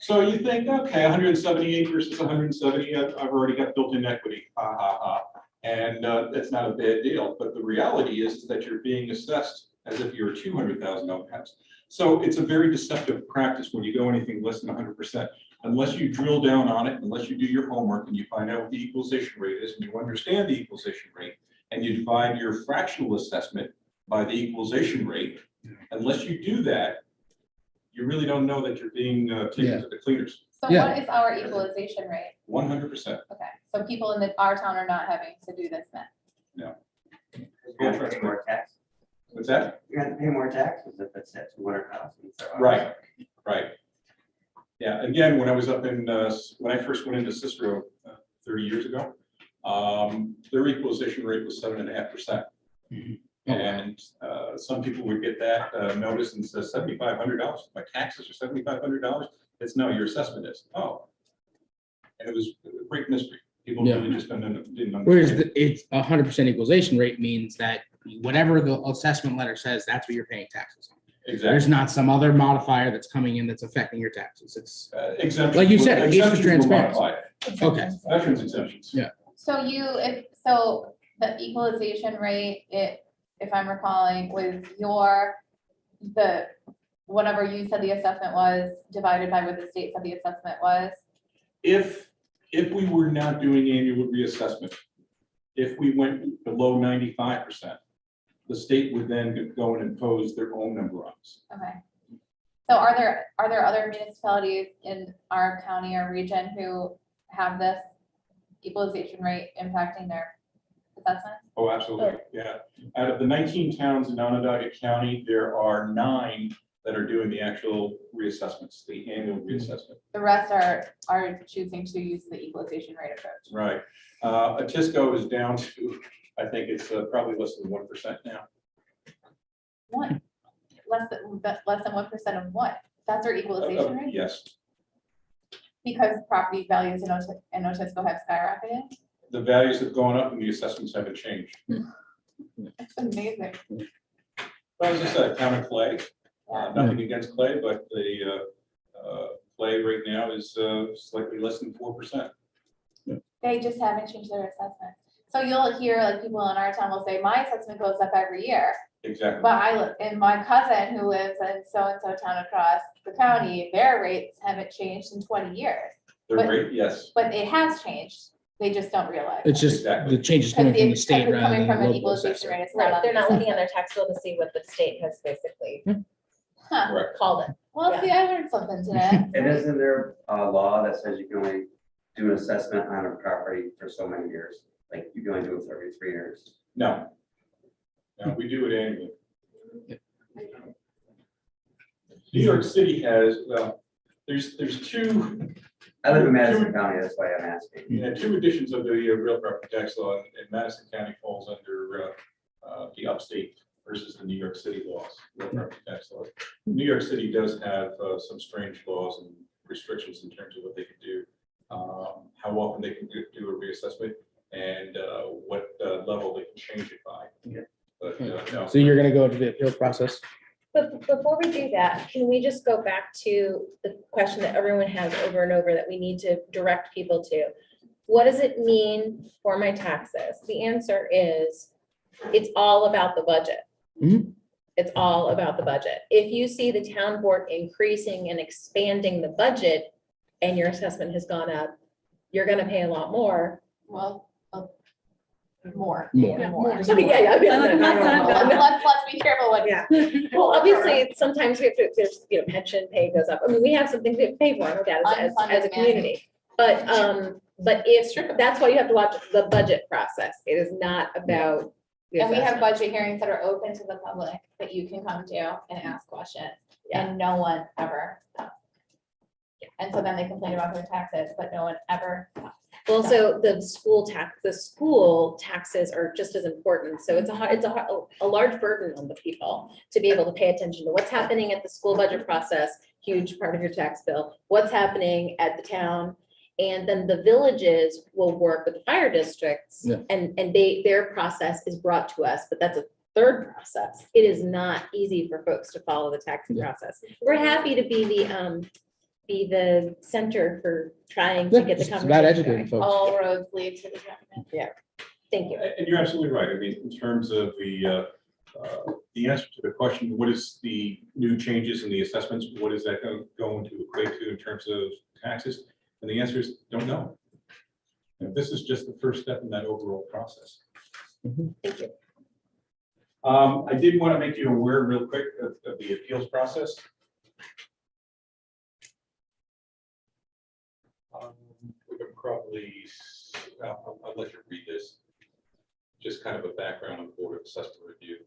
Speaker 8: so you think, okay, 178 versus 170, I've already got built-in equity, ha ha ha, and that's not a bad deal. But the reality is that you're being assessed as if you're a $200,000 house. So it's a very deceptive practice when you go anything less than 100%, unless you drill down on it, unless you do your homework and you find out what the equalization rate is and you understand the equalization rate, and you divide your fractional assessment by the equalization rate. Unless you do that, you really don't know that you're being taken to the cleaners.
Speaker 3: So
Speaker 1: Yeah.
Speaker 3: what is our equalization rate?
Speaker 8: 100%.
Speaker 3: Okay, so people in our town are not having to do this then?
Speaker 6: You're gonna pay more tax.
Speaker 8: What's that?
Speaker 6: You're gonna pay more taxes if it's at 200,000.
Speaker 8: Right. Right. Yeah, again, when I was up in, when I first went into Cicero 30 years ago, their equalization rate was 7.5%. And some people would get that notice and says $7,500, my taxes are $7,500. It's no, your assessment is. Oh. And it was a great mystery. People
Speaker 1: Yeah.
Speaker 8: really just didn't understand.
Speaker 1: Whereas it's 100% equalization rate means that whatever the assessment letter says, that's what you're paying taxes on. There's
Speaker 8: Exactly.
Speaker 1: not some other modifier that's coming in that's affecting your taxes. It's,
Speaker 8: Exemptions.
Speaker 1: Like you said, it's for
Speaker 8: exemptions will
Speaker 1: transparency.
Speaker 8: modify it.
Speaker 1: okay,
Speaker 8: Veterans exemptions.
Speaker 1: Yeah.
Speaker 3: So so the equalization rate, if I'm recalling, was whatever you said the assessment was divided by what the state said the assessment was?
Speaker 8: If we were not doing annual reassessment, if we went below 95%, the state would then go and impose their own number on us.
Speaker 3: Okay. So are there other municipalities in our county or region who have this equalization rate impacting their assessments?
Speaker 8: Oh, absolutely, yeah. Out of the 19 towns in Onondaga County, there are 9 that are doing the actual reassessments, the annual reassessment.
Speaker 3: The rest are choosing to use the equalization rate approach.
Speaker 8: Right. Atisco is down to, I think it's probably less than 1% now.
Speaker 3: What? Less than 1% of what? That's our equalization rate?
Speaker 8: Yes,
Speaker 3: Because property values in Otisco have skyrocketed?
Speaker 8: the values have gone up and the assessments haven't changed.
Speaker 3: It's amazing.
Speaker 8: Well, as I said, town of Clay, nothing against Clay, but the Clay right now is slightly less than 4%.
Speaker 3: They just haven't changed their assessment. So you'll hear like people in our town will say, my assessment goes up every year.
Speaker 8: Exactly.
Speaker 3: But and my cousin who lives in so-and-so town across the county, their rates haven't changed in 20 years.
Speaker 8: The rate, yes.
Speaker 3: But it has changed. They just don't realize.
Speaker 1: it's just
Speaker 8: Exactly.
Speaker 1: the change is
Speaker 3: Because
Speaker 1: coming from the
Speaker 3: it's
Speaker 1: state rather
Speaker 3: coming
Speaker 1: than
Speaker 3: from
Speaker 1: the
Speaker 3: an
Speaker 1: local
Speaker 3: equalization
Speaker 1: assessor.
Speaker 3: rate. It's not
Speaker 5: Right,
Speaker 3: on
Speaker 5: they're
Speaker 3: the
Speaker 5: not looking at
Speaker 3: assessment.
Speaker 5: their tax bill to see what the state has basically
Speaker 3: Huh.
Speaker 8: Correct.
Speaker 5: called it.
Speaker 3: Well, see, I learned something today.
Speaker 6: And isn't there a law that says you can only do an assessment on a property for so many years? Like you can only do it for every 3 years.
Speaker 8: No. No, we do it annually. New York City has, well, there's two,
Speaker 6: I live in Madison County, that's why I'm asking.
Speaker 8: two editions of the real property tax law, and Madison County falls under the upstate versus the New York City laws, real property tax laws. New York City does have some strange laws and restrictions in terms of what they can do, how often they can do a reassessment, and what level they can change it by.
Speaker 1: Yeah.
Speaker 8: But, no.
Speaker 1: So you're gonna go to the appeals process?
Speaker 5: But before we do that, can we just go back to the question that everyone has over and over that we need to direct people to? What does it mean for my taxes? The answer is, it's all about the budget.
Speaker 1: Mhm.
Speaker 5: It's all about the budget. If you see the town board increasing and expanding the budget and your assessment has gone up, you're gonna pay a lot more.
Speaker 3: Well, more.
Speaker 1: More.
Speaker 3: More.
Speaker 5: So, yeah.
Speaker 3: Let's be careful what.
Speaker 7: Yeah.
Speaker 5: Well, obviously, sometimes we have to, there's, pension pay goes up. I mean, we have something to pay for, no doubt, as a
Speaker 3: Unfunded
Speaker 5: community. But if, that's why you have to watch the budget process. It is not about. the
Speaker 3: And we have
Speaker 5: assessment.
Speaker 3: budget hearings that are open to the public that you can come to and ask questions,
Speaker 5: Yeah.
Speaker 3: and no one ever comes. And so then they complain about their taxes, but no one ever comes.
Speaker 5: Also, the school taxes are just as important. So it's a large burden on the people to be able to pay attention to what's happening at the school budget process, huge part of your tax bill, what's happening at the town. And then the villages will work with the fire districts,
Speaker 1: Yeah.
Speaker 5: and their process is brought to us, but that's a third process. It is not easy for folks to follow the tax
Speaker 1: Yeah.
Speaker 5: process. We're happy to be the center for trying to get the
Speaker 1: It's about
Speaker 5: conversation
Speaker 1: educating
Speaker 5: going.
Speaker 1: folks.
Speaker 3: All roads lead to the government.
Speaker 5: Thank you.
Speaker 8: And you're absolutely right. I mean, in terms of the answer to the question, what is the new changes in the assessments? What is that going to equate to in terms of taxes? And the answer is, don't know. And this is just the first step in that overall process.
Speaker 5: Thank you.
Speaker 8: I did want to make you aware real quick of the appeals process. We could probably, I'll let you read this. Just kind of a background on the Board of Assessment Review.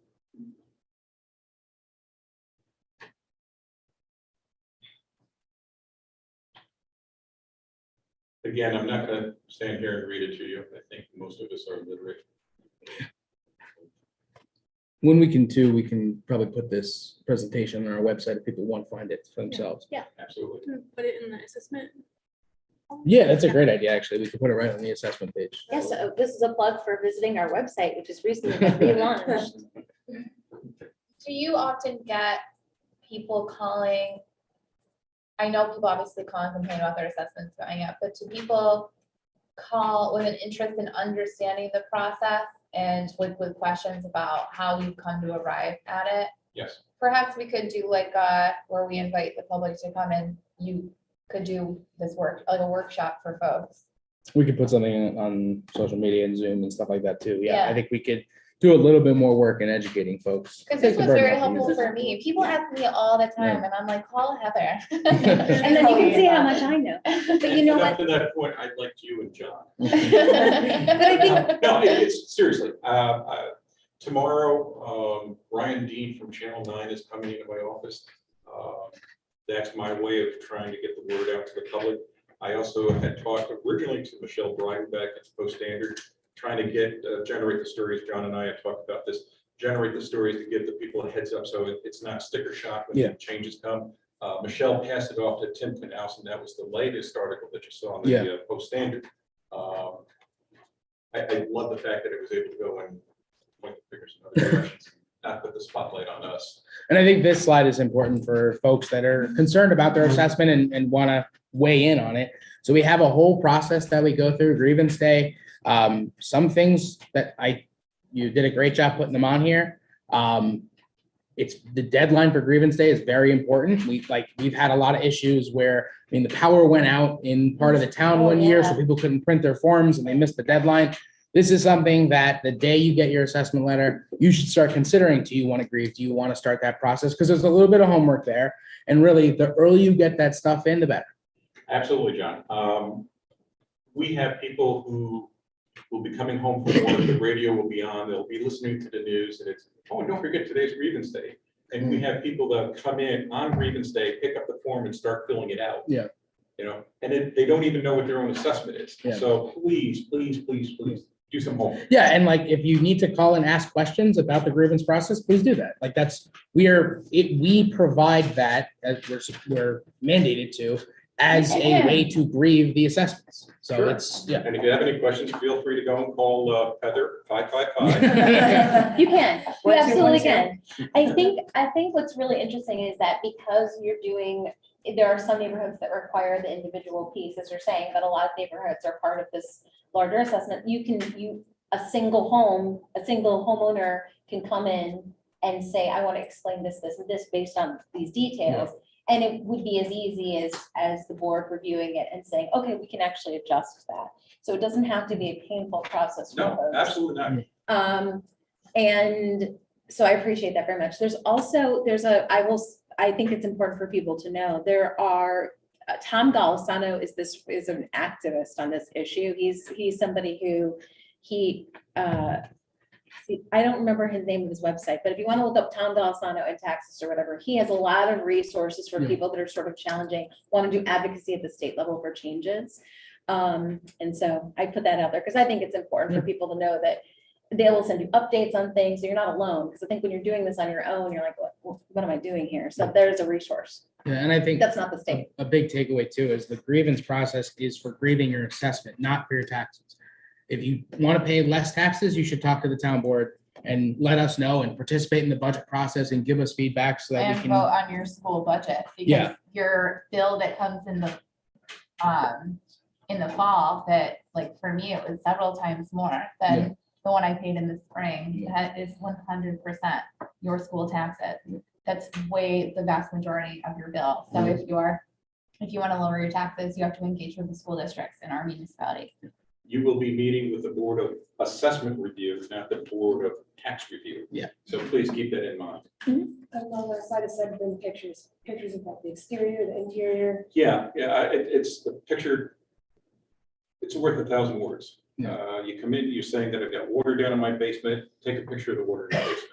Speaker 8: Again, I'm not going to stand here and read it to you. I think most of us are literate.
Speaker 1: When we can too, we can probably put this presentation on our website if people want to find it for themselves.
Speaker 8: Absolutely.
Speaker 2: Put it in the assessment.
Speaker 1: Yeah, that's a great idea, actually. We could put it right on the assessment page.
Speaker 5: Yes, so this is a plug for visiting our website, which is recently been relaunched.
Speaker 3: Do you often get people calling? I know people obviously call and complain about their assessments going up, but do people call with an interest in understanding the process and with questions about how you come to arrive at it?
Speaker 8: Yes.
Speaker 3: Perhaps we could do like where we invite the public to come and you could do this work, like a workshop for folks.
Speaker 1: We could put something on social media and Zoom and stuff like that too. Yeah,
Speaker 3: Yeah.
Speaker 1: I think we could do a little bit more work in educating folks.
Speaker 3: Because
Speaker 1: Take
Speaker 3: this
Speaker 1: the
Speaker 3: was
Speaker 1: burden
Speaker 3: very
Speaker 1: off you.
Speaker 3: helpful for me. People ask me all the time and I'm like, call Heather.
Speaker 5: And then you can see how much I know. But you know
Speaker 8: Up
Speaker 5: what?
Speaker 8: to that point, I'd like you and John.
Speaker 5: But I think,
Speaker 8: No, it's seriously, tomorrow, Brian Dean from Channel 9 is coming into my office. That's my way of trying to get the word out to the public. I also had talked originally to Michelle Breidenbeck at Post Standard, trying to get, generate the stories. John and I had talked about this, generate the stories to give the people a heads up so it's not sticker shock when
Speaker 1: Yeah.
Speaker 8: the changes come. Michelle passed it off to Tim Knauss, and that was the latest article that you saw in the Post Standard. I love the fact that it was able to go and point the fingers in other directions, not put the spotlight on us.
Speaker 1: And I think this slide is important for folks that are concerned about their assessment and want to weigh in on it. So we have a whole process that we go through, grievance day. Some things that you did a great job putting them on here. It's the deadline for grievance day is very important. We've had a lot of issues where, the power went out in part of the town one year, so people couldn't print their forms and they missed the deadline. This is something that the day you get your assessment letter, you should start considering, do you want to grieve? Do you want to start that process? Because there's a little bit of homework there. And really, the earlier you get that stuff in, the better.
Speaker 8: Absolutely, John. We have people who will be coming home from work, the radio will be on, they'll be listening to the news, and it's, oh, and don't forget today's grievance day. And we have people that come in on grievance day, pick up the form and start filling it out.
Speaker 1: Yeah.
Speaker 8: You know, and they don't even know what their own assessment is.
Speaker 1: Yeah.
Speaker 8: So please, please, please, please do some homework.
Speaker 1: Yeah, and like, if you need to call and ask questions about the grievance process, please do that. Like, we provide that, as we're mandated to, as a way to grieve the assessments. So
Speaker 8: Sure.
Speaker 1: it's, yeah.
Speaker 8: And if you have any questions, feel free to go and call Heather 555.
Speaker 5: You can, you
Speaker 7: One, two,
Speaker 5: absolutely
Speaker 7: one, two.
Speaker 5: can. I think what's really interesting is that because you're doing, there are some neighborhoods that require the individual piece, as you're saying, but a lot of neighborhoods are part of this larger assessment. A single homeowner can come in and say, I want to explain this, this, and this based on these details. And it would be as easy as the board reviewing it and saying, okay, we can actually adjust that. So it doesn't have to be a painful process. for
Speaker 8: No,
Speaker 5: folks.
Speaker 8: absolutely not.
Speaker 5: And so I appreciate that very much. I think it's important for people to know, there are, Tom Golisano is an activist on this issue. He's somebody who, I don't remember his name of his website, but if you want to look up Tom Golisano and taxes or whatever, he has a lot of resources for
Speaker 1: Yeah.
Speaker 5: people that are sort of challenging, want to do advocacy at the state level for changes. And so I put that out there because I think it's important for people to know that they will send you updates on things, so you're not alone. Because I think when you're doing this on your own, you're like, what am I doing here? So there's a resource.
Speaker 1: Yeah, and I think
Speaker 5: That's not the state.
Speaker 1: a big takeaway too is the grievance process is for grieving your assessment, not for your taxes. If you want to pay less taxes, you should talk to the town board and let us know and participate in the budget process and give us feedback so that we
Speaker 3: And
Speaker 1: can.
Speaker 3: vote on your school budget,
Speaker 1: Yeah.
Speaker 3: because your bill that comes in the fall, that, like, for me, it was several times more
Speaker 1: Yeah.
Speaker 3: than the one I paid in the spring. That is 100% your school taxes. That's way the vast majority of your bill. So if you want to lower your taxes, you have to engage with the school districts in our municipality.
Speaker 8: You will be meeting with the Board of Assessment Review, not the Board of Tax Review.
Speaker 1: Yeah.
Speaker 8: So please keep that in mind.
Speaker 7: And on the side of said, bring pictures of like the exterior, the interior.
Speaker 8: Yeah, it's the picture. It's worth 1,000 words.
Speaker 1: Yeah.
Speaker 8: You come in, you're saying that I've got water down in my basement, take a picture of the water in the basement.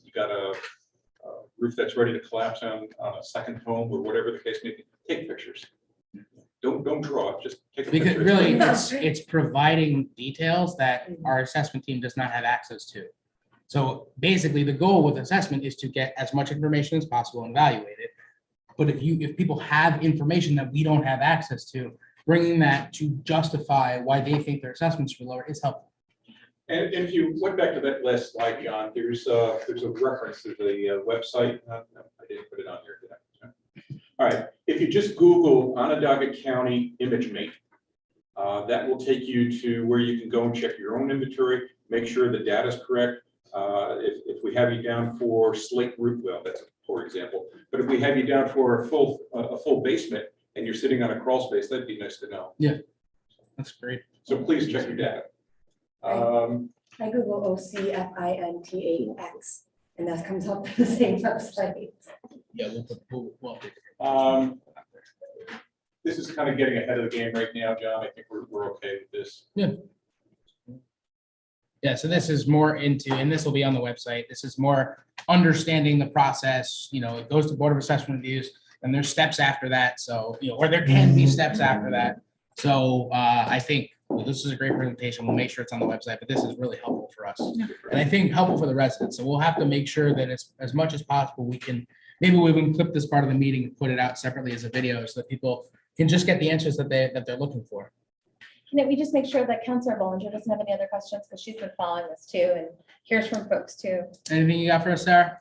Speaker 8: You got a roof that's ready to collapse on a second home or whatever the case may be, take pictures. Don't draw, just take a
Speaker 1: Because
Speaker 8: picture.
Speaker 1: really, it's providing details that our assessment team does not have access to. So basically, the goal with assessment is to get as much information as possible and evaluate it. But if people have information that we don't have access to, bringing that to justify why they think their assessments are lower is helpful.
Speaker 8: And if you went back to that last slide, John, there's a reference to the website. No, I didn't put it on here, did I? All right, if you just Google Onondaga County ImageMate, that will take you to where you can go and check your own inventory, make sure the data is correct. If we have you down for slate roof, well, that's a poor example, but if we have you down for a full basement and you're sitting on a crawl space, that'd be nice to know.
Speaker 1: That's great.
Speaker 8: So please check your data.
Speaker 7: I Google OCFINTAX, and that comes up on the same website.
Speaker 1: Yeah, we'll update it.
Speaker 8: This is kind of getting ahead of the game right now, John. I think we're okay with this.
Speaker 1: Yeah, so this is more into, and this will be on the website, this is more understanding the process, it goes to Board of Assessment Reviews, and there's steps after that, so, or there can be steps after that. So I think, this is a great presentation, we'll make sure it's on the website, but this is really helpful for us. And I think helpful for the residents, so we'll have to make sure that it's, as much as possible, maybe we can clip this part of the meeting and put it out separately as a video, so that people can just get the answers that they're looking for.
Speaker 5: Can we just make sure that Councilor Bollinger doesn't have any other questions, because she's been following this too and hears from folks too.
Speaker 1: Anything you got for us, Sarah?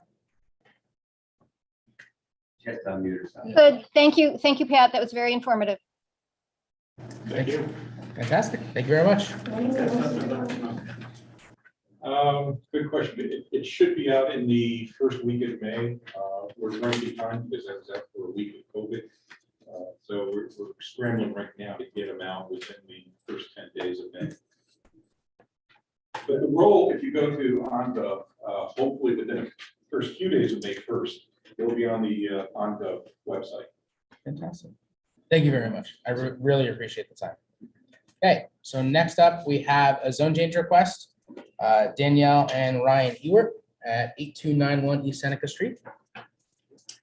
Speaker 6: Just unmute yourself.
Speaker 9: Good, thank you, Pat, that was very informative.
Speaker 8: Thank you.
Speaker 1: Fantastic, thank you very much.
Speaker 8: Good question. It should be out in the first week of May. We're running behind because that was after a week of COVID. So we're scrambling right now to get them out within the first 10 days of May. But the role, if you go to OnGov, hopefully within the first few days of May 1st, it'll be on the OnGov website.
Speaker 1: Fantastic. Thank you very much. I really appreciate the time. Okay, so next up, we have a zone change request. Danielle and Ryan Ewert, at 8291 East Seneca Street.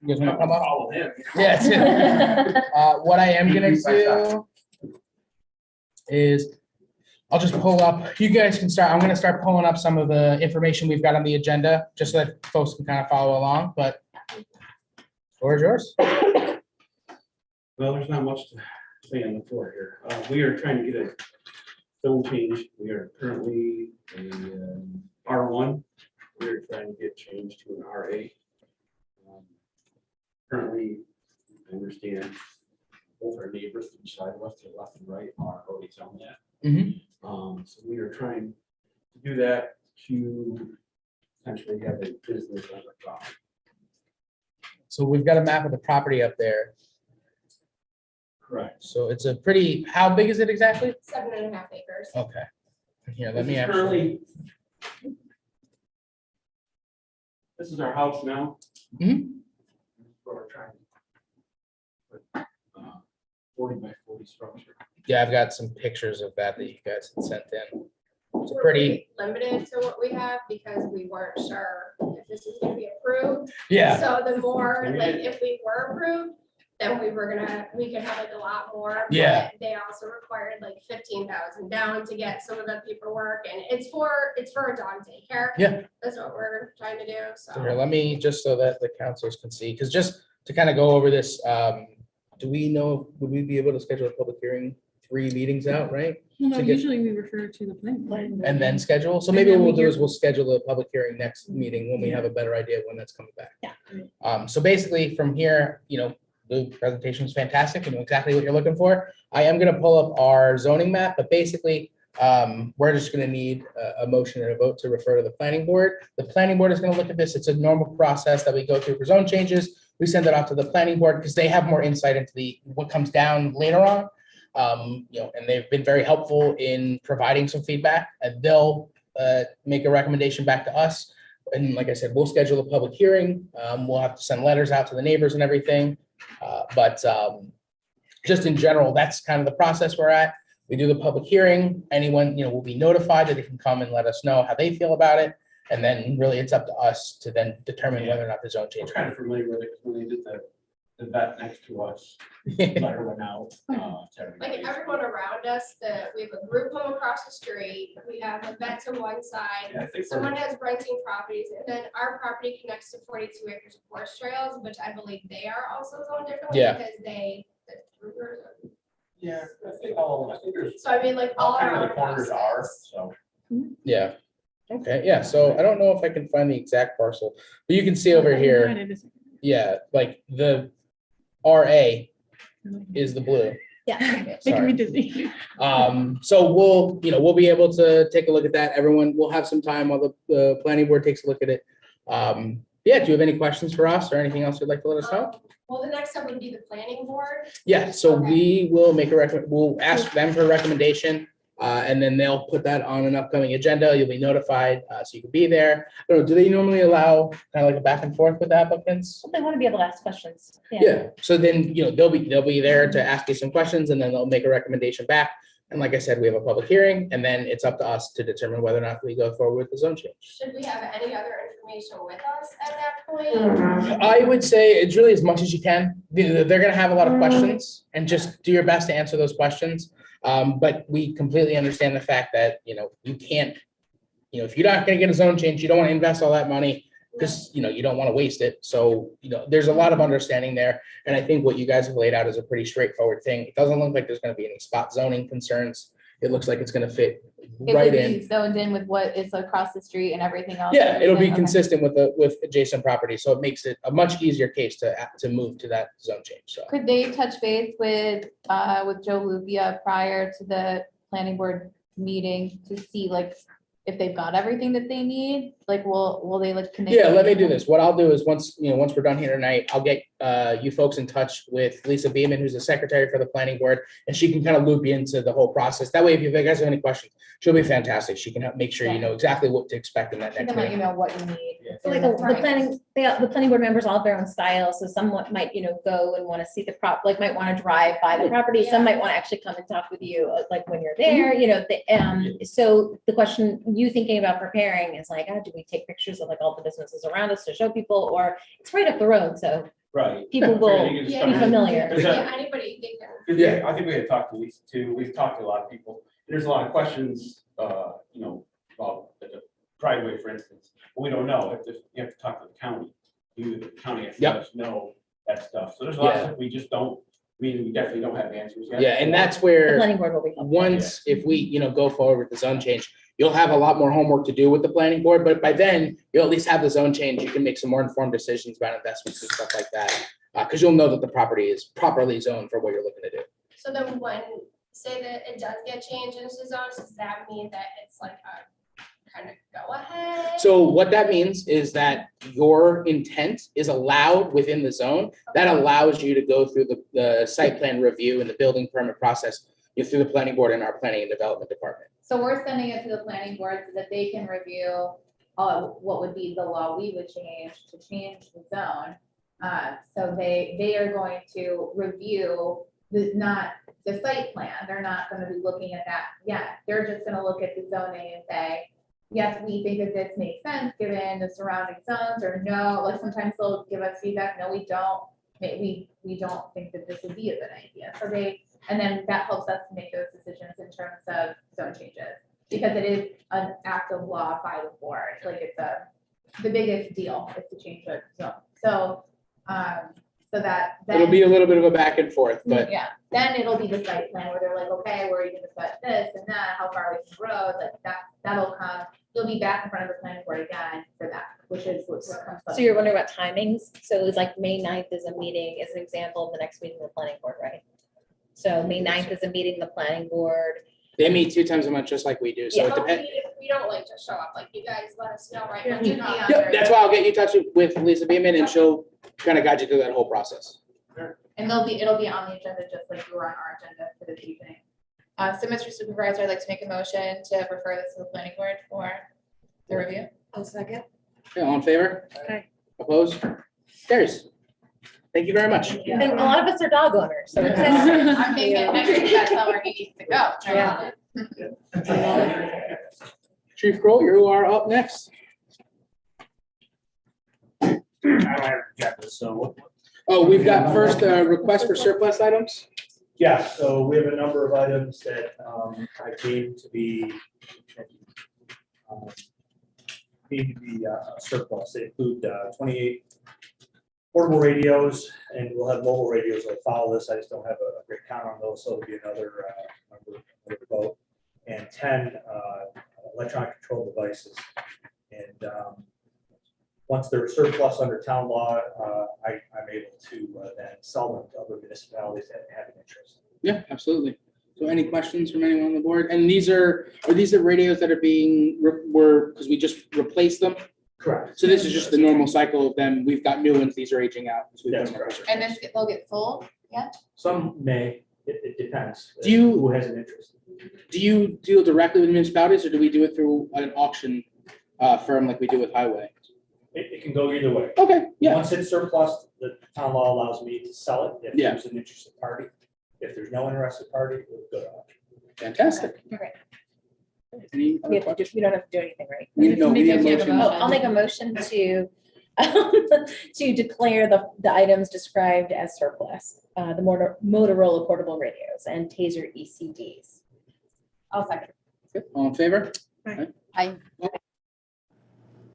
Speaker 1: You guys want to come up?
Speaker 2: Follow him.
Speaker 1: Yes. What I am gonna do is I'll just pull up, you guys can start, I'm gonna start pulling up some of the information we've got on the agenda, just so that folks can kind of follow along, but floor is yours.
Speaker 2: Well, there's not much to say on the floor here. We are trying to get a zone change. We are currently a R1. We're trying to get changed to an RA. Currently, I understand both our neighbors to the side of us, to the left and right, are already on that.
Speaker 1: Mhm.
Speaker 2: So we are trying to do that to essentially have a business on the property.
Speaker 1: So we've got a map of the property up there.
Speaker 2: Correct.
Speaker 1: So it's a pretty, how big is it exactly?
Speaker 3: 7.5 acres.
Speaker 1: Okay. Here, let
Speaker 2: This
Speaker 1: me
Speaker 2: is
Speaker 1: actually,
Speaker 2: currently- This is our house now.
Speaker 1: Mhm.
Speaker 2: Where we're trying to put 40 by 40 structure.
Speaker 1: yeah, I've got some pictures of that you guys had sent in. It's a
Speaker 10: We're
Speaker 1: pretty,
Speaker 10: limited to what we have because we weren't sure if this was gonna be approved.
Speaker 1: yeah,
Speaker 10: So the more, like, if we were approved, then we could have like a lot more.
Speaker 1: Yeah.
Speaker 10: But they also required like 15,000 down to get some of the paperwork, and it's for a dog daycare.
Speaker 1: Yeah.
Speaker 10: That's what we're trying to do,
Speaker 1: So here,
Speaker 10: so.
Speaker 1: let me, just so that the councils can see, because just to kind of go over this, do we know, would we be able to schedule a public hearing 3 meetings out, right?
Speaker 11: Well, no,
Speaker 1: To get-
Speaker 11: usually we refer to the planning board.
Speaker 1: And then schedule, so
Speaker 11: And
Speaker 1: maybe
Speaker 11: then
Speaker 1: what
Speaker 11: we
Speaker 1: we'll do
Speaker 11: hear-
Speaker 1: is we'll schedule a public hearing next meeting when we have a better idea of when that's coming back.
Speaker 5: Yeah.
Speaker 1: So basically from here, the presentation is fantastic. You know exactly what you're looking for. I am gonna pull up our zoning map, but basically, we're just gonna need a motion and a vote to refer to the planning board. The planning board is gonna look at this. It's a normal process that we go through for zone changes. We send it off to the planning board because they have more insight into what comes down later on. And they've been very helpful in providing some feedback, and they'll make a recommendation back to us. And like I said, we'll schedule a public hearing. We'll have to send letters out to the neighbors and everything. But just in general, that's kind of the process we're at. We do the public hearing. Anyone, will be notified that they can come and let us know how they feel about it. And then really it's up to us to then determine whether or not the zone
Speaker 2: We're
Speaker 1: change.
Speaker 2: kind of familiar with it because when they did the vet next to us, letter went out. To everybody.
Speaker 10: Like everyone around us, we have a group home across the street, we have the vets on one side.
Speaker 2: Yeah, I think we're-
Speaker 10: Someone has renting properties, and then our property connects to 42 acres of forest trails, which I believe they are also zoned differently
Speaker 1: Yeah.
Speaker 10: because
Speaker 2: Yeah, I think there's.
Speaker 10: so I mean, like all
Speaker 2: Kind
Speaker 10: around.
Speaker 2: of the corners
Speaker 10: us,
Speaker 2: are,
Speaker 10: it's-
Speaker 2: so.
Speaker 1: Yeah. Okay, yeah, so I don't know if I can find the exact parcel, but you can see over here, yeah, like the RA is the blue.
Speaker 5: Yeah.
Speaker 11: Making
Speaker 1: Sorry.
Speaker 11: me dizzy.
Speaker 1: So we'll be able to take a look at that. Everyone will have some time while the planning board takes a look at it. Yeah, do you have any questions for us or anything else you'd like to let us know?
Speaker 10: Well, the next step would be the planning board.
Speaker 1: Yeah, so
Speaker 10: Okay.
Speaker 1: we will make we'll ask them for a recommendation, and then they'll put that on an upcoming agenda. You'll be notified, so you can be there. I don't know, do they normally allow kind of like a back and forth with applicants?
Speaker 5: They want to be able to ask questions.
Speaker 1: Yeah, so then, they'll be there to ask you some questions and then they'll make a recommendation back. And like I said, we have a public hearing and then it's up to us to determine whether or not we go forward with the zone change.
Speaker 10: Should we have any other information with us at that point?
Speaker 1: I would say it's really as much as you can. They're gonna have a lot of questions and just do your best to answer those questions. But we completely understand the fact that, you can't, if you're not gonna get a zone change, you don't want to invest all that money because, you don't want to waste it. So, there's a lot of understanding there. And I think what you guys have laid out is a pretty straightforward thing. It doesn't look like there's gonna be any spot zoning concerns. It looks like it's gonna fit
Speaker 3: It
Speaker 1: right
Speaker 3: would
Speaker 1: in.
Speaker 3: be zoned in with what is across the street and everything else.
Speaker 1: Yeah, it'll be
Speaker 3: Okay.
Speaker 1: consistent with adjacent property. So it makes it a much easier case to move to that zone change. So.
Speaker 3: Could they touch base with Joe Lupia prior to the planning board meeting to see like if they've got everything that they need? Like, will they like? can they-
Speaker 1: Yeah, let me do this. What I'll do is once we're done here tonight, I'll get you folks in touch with Lisa Beeman, who's the secretary for the planning board, and she can kind of loop you into the whole process. That way, if you guys have any questions, she'll be fantastic. She can help make sure you know exactly what to expect in that
Speaker 3: She
Speaker 1: next
Speaker 3: can let you
Speaker 1: meeting.
Speaker 3: know what you need.
Speaker 5: So like the planning board members all have their own style. So someone might, go and want to see the might want to drive by the property. Some might want to actually come and talk with you, like when you're there, so the question you thinking about preparing is like, oh, do we take pictures of like all the businesses around us to show people, or it's right up the road, so
Speaker 2: Right.
Speaker 5: people will
Speaker 2: You can
Speaker 5: be
Speaker 2: start-
Speaker 5: familiar.
Speaker 2: Is that-
Speaker 10: Yeah, anybody think that.
Speaker 2: Yeah, I think we had talked to Lisa too. We've talked to a lot of people. There's a lot of questions, about the driveway, for instance. But we don't know. You have to talk to the county. The county has to let us know that stuff. So there's a lot of stuff we just don't, we definitely don't have answers yet.
Speaker 1: Yeah, and that's
Speaker 5: The
Speaker 1: where,
Speaker 5: planning board will be helpful.
Speaker 1: once, if we, go forward with the zone change, you'll have a lot more homework to do with the planning board, but by then, you'll at least have the zone change. You can make some more informed decisions about investments and stuff like that. Because you'll know that the property is properly zoned for what you're looking to do.
Speaker 10: So then when, say that it does get changed into zones, does that mean that it's like a kind of go ahead?
Speaker 1: So what that means is that your intent is allowed within the zone. That allows you to go through the site plan review and the building permit process through the planning board and our planning and development department.
Speaker 3: So we're sending it to the planning board so that they can review what would be the law we would change to change the zone. So they are going to review not the site plan. They're not going to be looking at that yet. They're just going to look at the zoning and say, yes, we think that this makes sense given the surrounding zones, or no, like sometimes they'll give us feedback, no, we don't. We don't think that this would be a good idea. So and then that helps us to make those decisions in terms of zone changes, because it is an act of law by the board. Like the biggest deal is to change the zone. So, so that.
Speaker 1: It'll be a little bit of a back and forth, but
Speaker 3: Yeah, then it'll be the site plan where they're like, okay, where are you gonna set this and that, how far away from the road, like that'll come. You'll be back in front of the planning board again for that, which is what comes up.
Speaker 5: So you're wondering about timings? So it was like May 9th is a meeting, is an example of the next meeting of the planning board, right? So May 9th is a meeting, the planning board.
Speaker 1: they meet 2 times a month, just like we do. So it
Speaker 10: But
Speaker 1: depends.
Speaker 10: we don't like to show up, like you guys let us know, right?
Speaker 3: Yeah,
Speaker 10: when
Speaker 3: you
Speaker 10: you're
Speaker 3: be
Speaker 10: not.
Speaker 3: on
Speaker 1: Yep, that's why I'll get you in touch with Lisa Beeman, and she'll kind of guide you through that whole process.
Speaker 3: And it'll be on the agenda, just like you were on our agenda for this evening.
Speaker 10: So Mr. Supervisor, I'd like to make a motion to refer this to the planning board for the review.
Speaker 7: I'll second.
Speaker 1: Okay, all in favor?
Speaker 5: Okay.
Speaker 1: Opposed? Carries. Thank you very much.
Speaker 5: And a lot of us are dog owners, so. it's-
Speaker 3: I'm thinking next week that's where he needs to go.
Speaker 5: Yeah.
Speaker 1: Chief Kroll, you are up next.
Speaker 11: I don't have an agenda, so,
Speaker 1: Oh, we've got first request for surplus items.
Speaker 11: yeah, so we have a number of items that I deem to be surplus. They include 28 portable radios, and we'll have mobile radios that follow this. I just don't have a great count on those, so it'll be another number to vote. And 10 electronic control devices. And once they're surplus under town law, I'm able to then sell them to other municipalities that have an interest.
Speaker 1: Yeah, absolutely. So any questions from anyone on the board? And these are these the radios that are being, because we just replaced them?
Speaker 11: Correct.
Speaker 1: So this is just the normal cycle of them. We've got new ones. These are aging out. So we put
Speaker 11: That's
Speaker 1: them on
Speaker 11: correct.
Speaker 1: reserve.
Speaker 3: They'll get full, yeah?
Speaker 11: Some may, it depends.
Speaker 1: Do you-
Speaker 11: Who has an interest?
Speaker 1: Do you deal directly with municipalities, or do we do it through an auction firm like we do with highway?
Speaker 11: It can go either way.
Speaker 1: Okay, yeah.
Speaker 11: Once it's surplus, the town law allows me to sell it if
Speaker 1: Yeah.
Speaker 11: there's an interested party. If there's no interested party, it would go to auction.
Speaker 1: Fantastic.
Speaker 5: Okay.
Speaker 1: Any other
Speaker 5: We have to
Speaker 1: questions?
Speaker 5: we don't have to do anything, right?
Speaker 1: No, we need a motion.
Speaker 5: Oh, I'll make a motion to to declare the items described as surplus, the Motorola portable radios and Taser ECDs.
Speaker 3: I'll second.
Speaker 1: Okay, all in favor?
Speaker 3: Aye.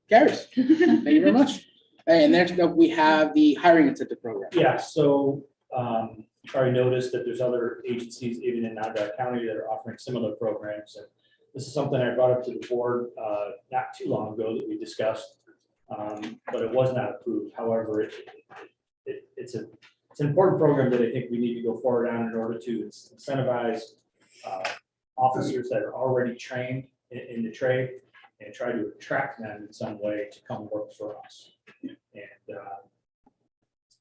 Speaker 1: Carries. Thank you very much. Hey, and next up, we have the hiring incentive program.
Speaker 11: Yeah, so you probably noticed that there's other agencies, even in Onondaga County, that are offering similar programs. And this is something I brought up to the board not too long ago that we discussed, but it was not approved. However, it's an important program that I think we need to go forward on in order to incentivize officers that are already trained in the trade and try to attract them in some way to come work for us. And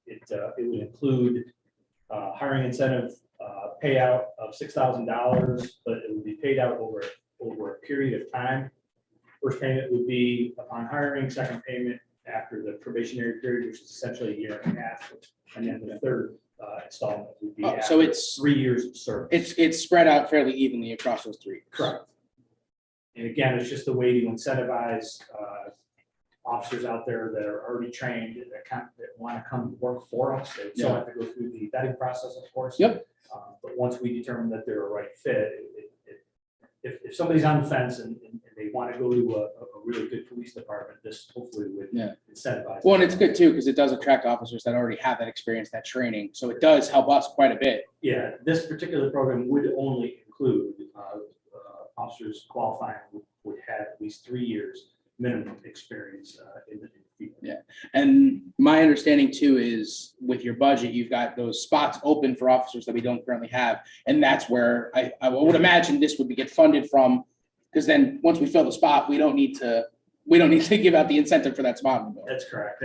Speaker 11: it would include hiring incentive payout of $6,000, but it would be paid out over a period of time. First payment would be upon hiring, second payment after the probationary period, which is essentially a year and a half. And then the third installment would be
Speaker 1: Oh, so
Speaker 11: after
Speaker 1: it's
Speaker 11: 3 years of service.
Speaker 1: it's spread out fairly evenly across those 3.
Speaker 11: Correct. And again, it's just a way to incentivize officers out there that are already trained, that want to come work for us. They still have to go through the vetting process, of course.
Speaker 1: Yep.
Speaker 11: But once we determine that they're a right fit, if somebody's on the fence and they want to go to a really good police department, this hopefully would incentivize.
Speaker 1: Well, and it's good too, because it does attract officers that already have that experience, that training. So it does help us quite a bit.
Speaker 11: Yeah, this particular program would only include officers qualifying who would have at least 3 years minimum experience in the field.
Speaker 1: Yeah. And my understanding too is with your budget, you've got those spots open for officers that we don't currently have. And that's where I would imagine this would get funded from, because then once we fill the spot, we don't need to give out the incentive for that spot anymore.
Speaker 11: That's correct.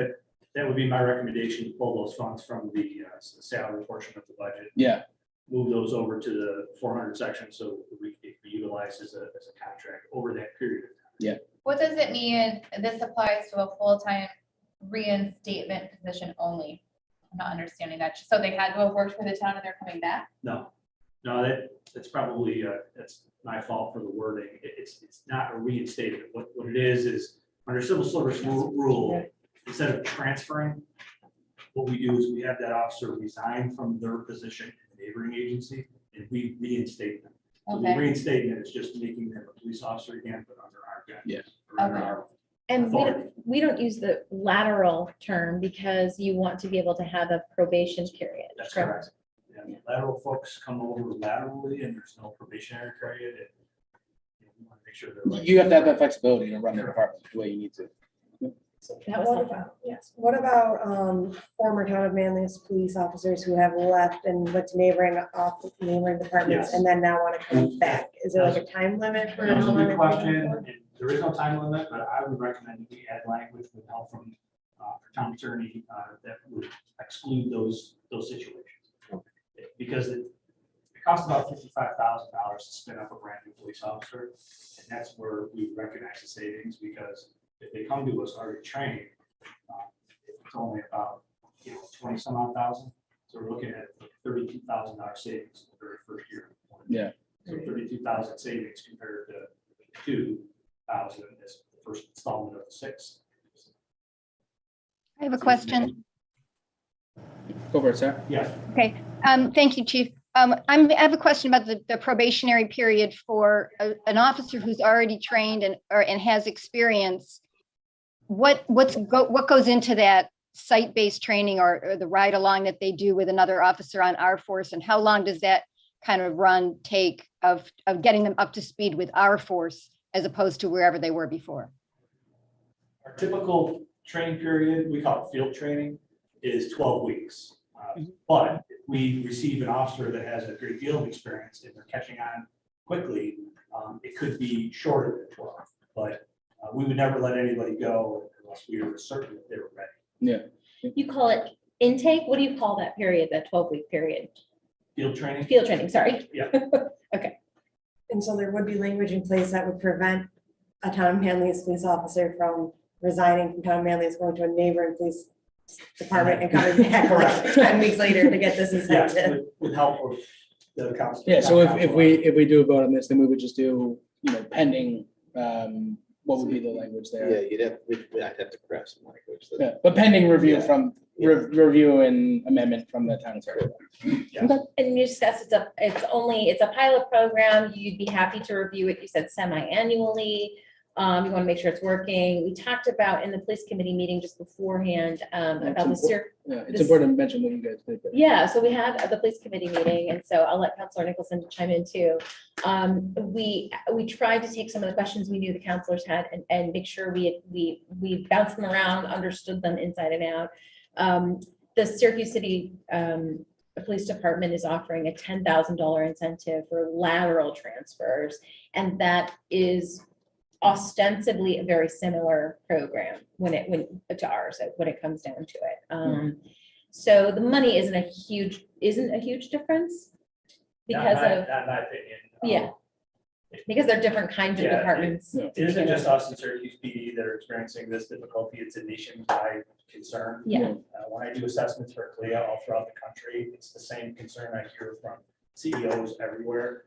Speaker 11: That would be my recommendation, to pull those funds from the salary portion of the budget.
Speaker 1: Yeah.
Speaker 11: Move those over to the 400 section so we can be utilized as a contract over that period of time.
Speaker 1: Yeah.
Speaker 3: What does it mean? This applies to a full-time reinstatement position only. I'm not understanding that. So they had to have worked for the town and they're coming back?
Speaker 11: No, that's probably, that's my fault for the wording. It's not a reinstatement. What it is under civil service rule, instead of transferring, what we do is we have that officer resign from their position in the neighboring agency and we reinstate them. So the
Speaker 3: Okay.
Speaker 11: reinstatement is just making them a police officer again, but under our guidance.
Speaker 1: Yeah.
Speaker 11: or under
Speaker 3: Okay.
Speaker 11: our
Speaker 5: And
Speaker 11: authority.
Speaker 5: we don't use the lateral term because you want to be able to have a probation period.
Speaker 11: That's correct. Yeah, lateral folks come over laterally and there's no probationary period. And, we want to make sure they're right.
Speaker 1: You have to have that flexibility to run the department the way you need to.
Speaker 5: That was
Speaker 7: What
Speaker 5: helpful.
Speaker 7: about, yes, what about former town of Manlius police officers who have left and went to neighboring departments
Speaker 11: Yes.
Speaker 7: and then now want to come back? Is there like a time limit for?
Speaker 11: That's
Speaker 7: how
Speaker 11: a
Speaker 7: long
Speaker 11: good
Speaker 7: they can
Speaker 11: question.
Speaker 7: go for?
Speaker 11: And there is no time limit, but I would recommend that we add language with help from our town attorney that would exclude those situations. Because it costs about $55,000 to spin up a brand new police officer. And that's where we recognize the savings, because if they come to us already trained, it's only about 20 some odd thousand. So we're looking at $32,000 savings in the very first year.
Speaker 1: Yeah.
Speaker 11: So 32,000 savings compared to 2,000 is the first installment of the 6.
Speaker 9: I have a question.
Speaker 1: Go for it, Sarah.
Speaker 11: Yeah.
Speaker 9: Thank you, Chief. I have a question about the probationary period for an officer who's already trained and has experience. What goes into that site-based training or the ride along that they do with another officer on our force, and how long does that kind of run take of getting them up to speed with our force as opposed to wherever they were before?
Speaker 11: Our typical training period, we call it field training, is 12 weeks. But if we receive an officer that has a great deal of experience and they're catching on quickly, it could be shorter than 12. But we would never let anybody go unless we were certain that they were ready.
Speaker 1: Yeah.
Speaker 5: You call it intake? What do you call that period, that 12-week period?
Speaker 11: Field training?
Speaker 5: Field training, sorry.
Speaker 11: Yeah.
Speaker 7: And so there would be language in place that would prevent a town of Manlius police officer from resigning from town of Manlius, going to a neighboring police department and coming back like
Speaker 11: Correct.
Speaker 7: 10 weeks later to get this
Speaker 11: Yes,
Speaker 7: incentive.
Speaker 11: with help of the council.
Speaker 1: Yeah. So if we do a vote on this, then we would just do, pending, what would be the language
Speaker 2: Yeah,
Speaker 1: there?
Speaker 2: I'd have to craft some language.
Speaker 1: Yeah, but pending review
Speaker 2: Yeah.
Speaker 1: from,
Speaker 2: Yeah.
Speaker 1: review and amendment from the town attorney.
Speaker 5: And you discussed it's a pilot program. You'd be happy to review it. You said semi-annually. You want to make sure it's working. We talked about in the police committee meeting just beforehand about the
Speaker 1: Yeah, it's
Speaker 5: This-
Speaker 1: important to mention what you guys did. there.
Speaker 5: Yeah, so we had the police committee meeting, and so I'll let Councilor Nicholson chime in too. We tried to take some of the questions we knew the counselors had and make sure we bounced them around, understood them inside and out. The Syracuse City Police Department is offering a $10,000 incentive for lateral transfers, and that is ostensibly a very similar program when to ours when it comes down to it. So the money isn't a huge difference because of,
Speaker 11: Not my opinion.
Speaker 5: yeah, because they're different kinds of
Speaker 11: Yeah,
Speaker 5: departments.
Speaker 1: Yeah.
Speaker 11: It isn't just us in Syracuse PD that are experiencing this difficulty. It's a nationwide concern.
Speaker 5: Yeah.
Speaker 11: When I do assessments for CLIA all throughout the country, it's the same concern I hear from CEOs everywhere.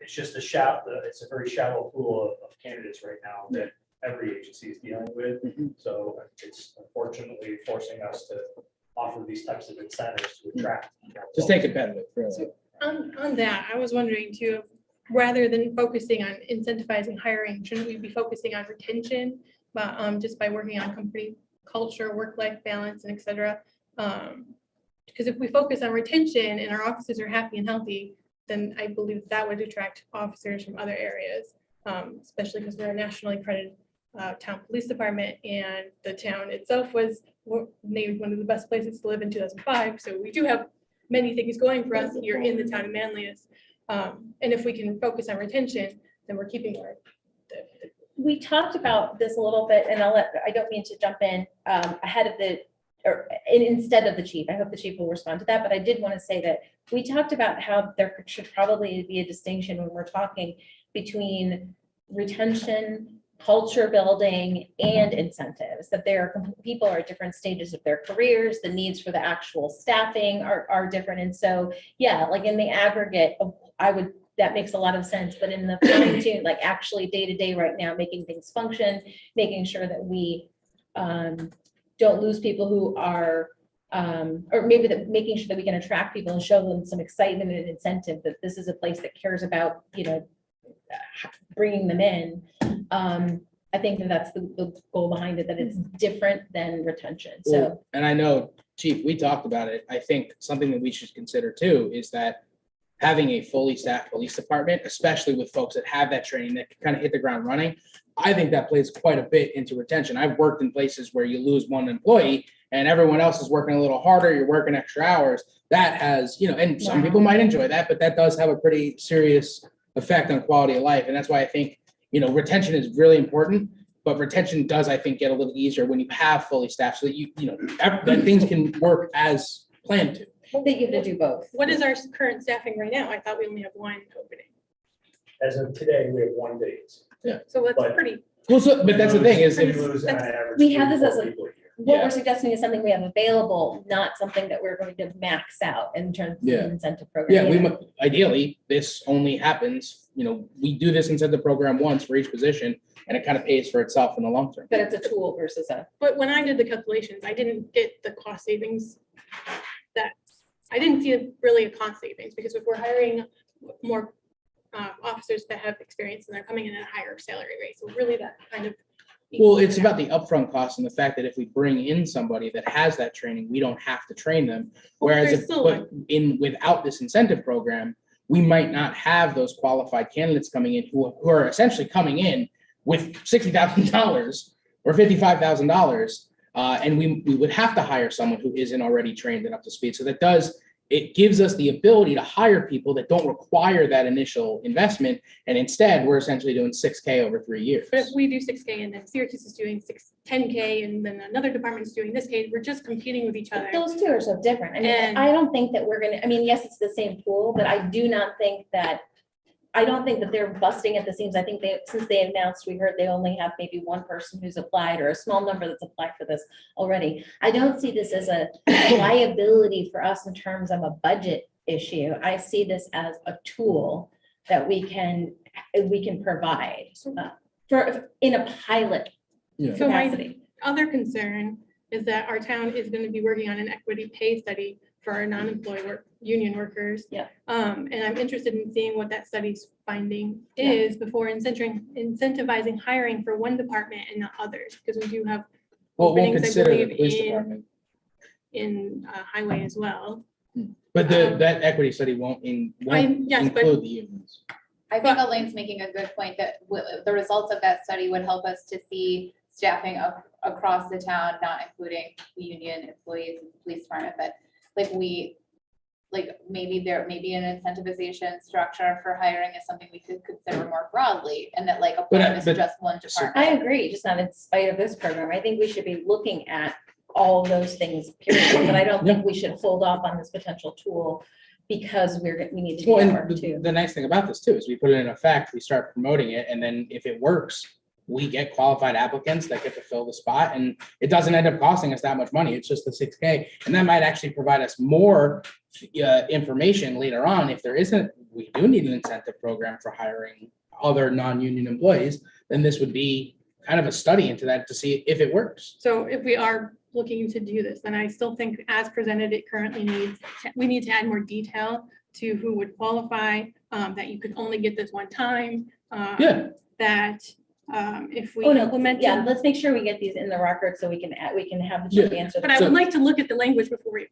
Speaker 11: it's just it's a very shallow pool of candidates right now that every agency is dealing with. So it's unfortunately forcing us to offer these types of incentives to attract.
Speaker 1: Just stay competitive, really.
Speaker 2: On that, I was wondering too, rather than focusing on incentivizing hiring, shouldn't we be focusing on retention? But just by working on company culture, work-life balance, and et cetera. Because if we focus on retention and our officers are happy and healthy, then I believe that would attract officers from other areas, especially because we're a nationally accredited town police department, and the town itself was named one of the best places to live in 2005. So we do have many things going for us here in the town of Manlius. And if we can focus on retention, then we're keeping our.
Speaker 5: We talked about this a little bit, and I don't mean to jump in ahead of instead of the chief. I hope the chief will respond to that, but I did want to say that we talked about how there should probably be a distinction when we're talking between retention, culture building, and incentives, that people are at different stages of their careers, the needs for the actual staffing are different. And so, yeah, like in the aggregate, that makes a lot of sense, but in the fine tune, like actually day to day right now, making things function, making sure that we don't lose people who are, or maybe making sure that we can attract people and show them some excitement and incentive that this is a place that cares about, bringing them in. I think that's the goal behind it, that it's different than retention. So,
Speaker 1: and I know, Chief, we talked about it. I think something that we should consider too is that having a fully staffed police department, especially with folks that have that training that can kind of hit the ground running, I think that plays quite a bit into retention. I've worked in places where you lose one employee and everyone else is working a little harder, you're working extra hours. That has, and some people might enjoy that, but that does have a pretty serious effect on quality of life. And that's why I think, retention is really important, but retention does, I think, get a little easier when you have fully staffed so that that things can work as planned to.
Speaker 5: I think you have to do both.
Speaker 2: What is our current staffing right now? I thought we only have one opening.
Speaker 11: As of today, we have one vacancy.
Speaker 2: So that's
Speaker 11: But-
Speaker 2: pretty.
Speaker 1: Well, but that's the thing is,
Speaker 11: We lose on average
Speaker 5: We have this
Speaker 11: 3
Speaker 5: as
Speaker 11: to 4
Speaker 5: a-
Speaker 11: people a year.
Speaker 5: What
Speaker 1: Yeah.
Speaker 5: we're suggesting is something we have available, not something that we're going to max out in terms of
Speaker 1: Yeah.
Speaker 5: incentive program.
Speaker 1: ideally, this only happens, we do this incentive program once for each position and it kind of pays for itself in the long term.
Speaker 5: But it's a tool versus
Speaker 2: But when I did the calculations, I didn't get the cost savings. I didn't see really a cost savings, because if we're hiring more officers that have experience and they're coming in at a higher salary rate, so really that kind of.
Speaker 1: Well, it's about the upfront cost and the fact that if we bring in somebody that has that training, we don't have to train them. Whereas without this incentive program, we might not have those qualified candidates coming in who are essentially coming in with $60,000 or $55,000. And we would have to hire someone who isn't already trained and up to speed. So it gives us the ability to hire people that don't require that initial investment. And instead, we're essentially doing 6K over 3 years.
Speaker 2: But if we do 6K and then Syracuse is doing 10K and then another department is doing this K, we're just competing with each other.
Speaker 5: those two are so different. I mean,
Speaker 2: And-
Speaker 5: I don't think that yes, it's the same pool, but I don't think that they're busting at the seams. I think since they announced, we heard they only have maybe one person who's applied or a small number that's applied for this already. I don't see this as a liability for us in terms of a budget issue. I see this as a tool that we can provide in a pilot
Speaker 2: So my
Speaker 5: capacity.
Speaker 2: other concern is that our town is going to be working on an equity pay study for our non-employee union workers.
Speaker 5: Yeah.
Speaker 2: And I'm interested in seeing what that study's finding
Speaker 5: Yeah.
Speaker 2: is before incentivizing hiring for one department and not others, because we do have
Speaker 1: Well, we'll
Speaker 2: openings, I
Speaker 1: consider the
Speaker 2: believe,
Speaker 1: police department.
Speaker 2: in highway as well.
Speaker 1: But that equity study won't
Speaker 2: Yes, but
Speaker 1: include the unions.
Speaker 3: I think Elaine's making a good point that the results of that study would help us to see staffing across the town, not including the union employees of the police department, but maybe an incentivization structure for hiring is something we could consider more broadly, and that applying this to just one department.
Speaker 5: I agree, just not in spite of this program. I think we should be looking at all those things, period. But I don't think we should hold off on this potential tool because we need to do
Speaker 1: Well,
Speaker 5: that work
Speaker 1: and
Speaker 5: too.
Speaker 1: the nice thing about this too is we put it in effect, we start promoting it, and then if it works, we get qualified applicants that get to fill the spot, and it doesn't end up costing us that much money. It's just the 6K, and that might actually provide us more information later on if there isn't we do need an incentive program for hiring other non-union employees, then this would be kind of a study into that to see if it works.
Speaker 2: So if we are looking to do this, then I still think as presented, it currently needs, we need to add more detail to who would qualify, that you could only get this one time.
Speaker 1: Yeah.
Speaker 2: That if we
Speaker 5: Oh, no,
Speaker 2: implement.
Speaker 5: yeah, let's make sure we get these in the record so we can have the chief answer.
Speaker 2: But I would like to look at the language before we.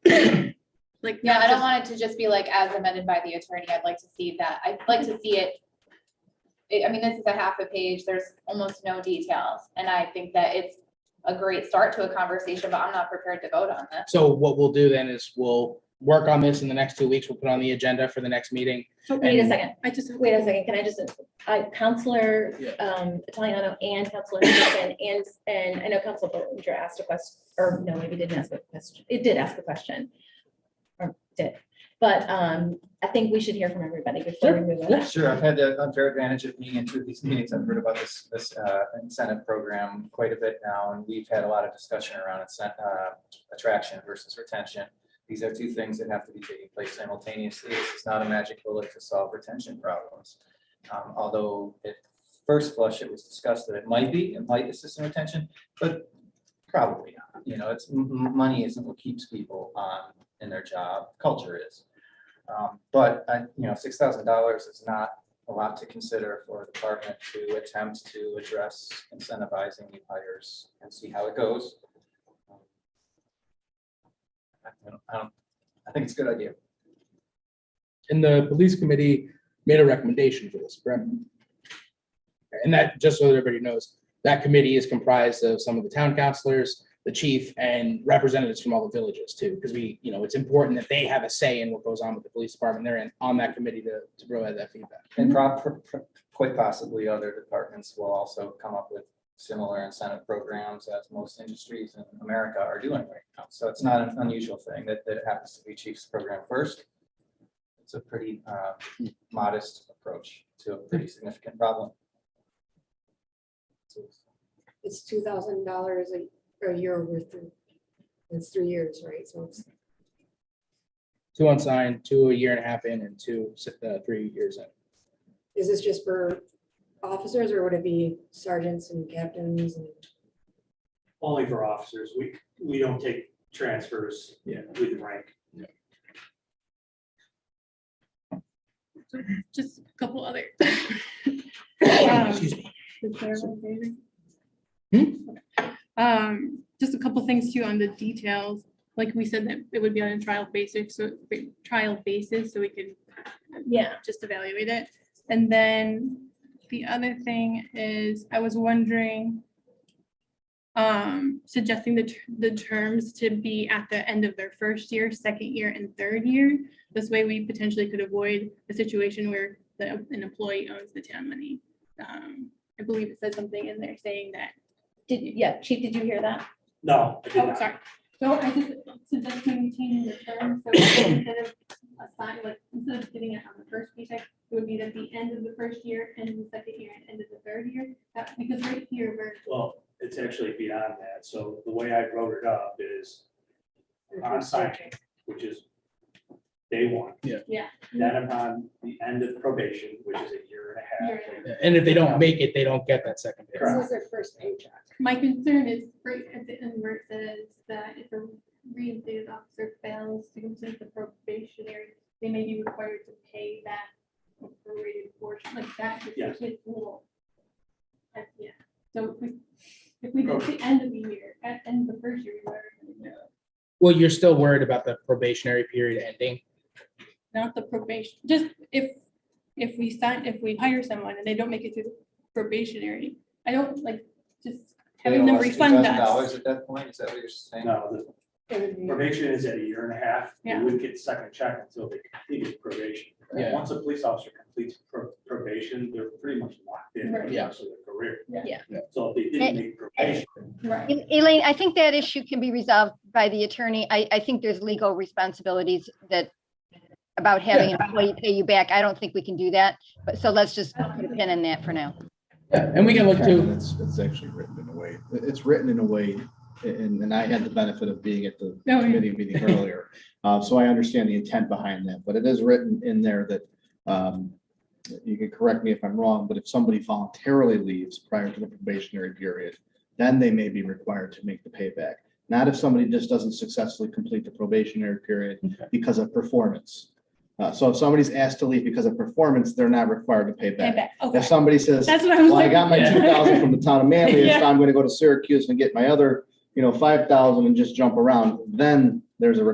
Speaker 2: Like.
Speaker 3: Yeah,
Speaker 2: not
Speaker 3: I don't
Speaker 2: just-
Speaker 3: want it to just be like as amended by the attorney. I'd like to see that. I'd like to see it. I mean, this is a half a page. There's almost no details. And I think that it's a great start to a conversation, but I'm not prepared to vote on this.
Speaker 1: So what we'll do then is we'll work on this in the next 2 weeks. We'll put on the agenda for the next meeting.
Speaker 5: Wait a second.
Speaker 2: Wait
Speaker 5: a second. Can I just, Counselor Italiano and Counselor Henderson and I know Counselor Bollinger asked a question, or no, maybe didn't ask a question. It did ask a question. Or did. But I think we should hear from everybody before we move on.
Speaker 12: Sure, I've had the unfair advantage of being in two of these meetings. I've heard about this incentive program quite a bit now, and we've had a lot of discussion around attraction versus retention. These are two things that have to be taking place simultaneously. This is not a magic bullet to solve retention problems. Although at first flush, it was discussed that it might assist in retention, but probably not. You know, it's money isn't what keeps people on in their job. Culture is. But you know, $6,000 is not a lot to consider for a department to attempt to address incentivizing new hires and see how it goes. I think it's a good idea.
Speaker 1: And the police committee made a recommendation for this, correct? And that, just so everybody knows, that committee is comprised of some of the town councilors, the chief, and representatives from all the villages too, because it's important that they have a say in what goes on with the police department. They're on that committee to provide that feedback.
Speaker 12: And quite possibly other departments will also come up with similar incentive programs as most industries in America are doing right now. So it's not an unusual thing that it happens to be chief's program first. It's a pretty modest approach to a pretty significant problem.
Speaker 7: It's $2,000 a year worth of, it's 3 years, right? So it's
Speaker 1: 2 unsigned, 2 a year and a half in, and 2 3 years in.
Speaker 7: is this just for officers or would it be sergeants and captains? And
Speaker 11: Only for officers. We don't take transfers with rank.
Speaker 2: Just a couple other.
Speaker 1: Excuse me.
Speaker 2: Just a couple things too on the details. Like we said that it would be on a trial basis, so we could just evaluate it. And then the other thing is I was wondering, suggesting the terms to be at the end of their first year, second year, and third year. This way we potentially could avoid a situation where an employee owns the town money. I believe it said something in there saying that.
Speaker 5: Chief, did you hear that?
Speaker 11: No. I did
Speaker 2: Oh,
Speaker 11: not.
Speaker 2: sorry. So I just suggest maintaining the term. So instead of getting it on the first paycheck, it would be at the end of the first year, end of the second year, and end of the third year. Because right here,
Speaker 11: Well, it's actually beyond that. So the way I wrote it up is on signing, which is day one.
Speaker 2: Yeah.
Speaker 11: Then upon the end of probation, which is a year and a half.
Speaker 1: Yeah, and if they don't make it, they don't get that second pay.
Speaker 11: Correct.
Speaker 7: this is their first paycheck.
Speaker 2: My concern is right at the end where it says that if a reinstated officer fails to complete the probationary, they may be required to pay that prorated portion, like that.
Speaker 11: Yes.
Speaker 2: It's a little. Yeah, so if we get to the end of the year, at the end of the first year, we were.
Speaker 1: Well, you're still worried about the probationary period ending.
Speaker 2: Not the probation, just if we hire someone and they don't make it through the probationary, I don't like just having them refund
Speaker 12: $2,000
Speaker 2: us.
Speaker 12: at that point, is that what you're saying?
Speaker 11: No, the probation is at a year and a half. They
Speaker 2: Yeah.
Speaker 11: wouldn't get the second check until they completed probation.
Speaker 1: Yeah.
Speaker 11: Once a police officer completes probation, they're pretty much locked in for the
Speaker 1: Yeah.
Speaker 11: rest of their career.
Speaker 2: Yeah.
Speaker 11: So if they didn't make probation,
Speaker 2: Right.
Speaker 9: Elaine, I think that issue can be resolved by the attorney. I think there's legal responsibilities about having an employee pay you back. I don't think we can do that, but so let's just put a pin in that for now.
Speaker 1: Yeah, and we can look to,
Speaker 13: It's actually written in a way, it's written in a way, and I had the benefit of being at the
Speaker 2: yeah.
Speaker 13: committee meeting earlier. So I understand the intent behind that, but it is written in there that you can correct me if I'm wrong, but if somebody voluntarily leaves prior to the probationary period, then they may be required to make the payback. Not if somebody just doesn't successfully complete the probationary period because of performance. So if somebody's asked to leave because of performance, they're not required to pay back.
Speaker 5: Okay.
Speaker 13: If somebody says,
Speaker 5: That's what I was
Speaker 13: well, I
Speaker 5: like.
Speaker 13: got my 2,000 from the town of Manlius,
Speaker 5: Yeah.
Speaker 13: so I'm going to go to Syracuse and get my other, 5,000 and just jump around, then there's a you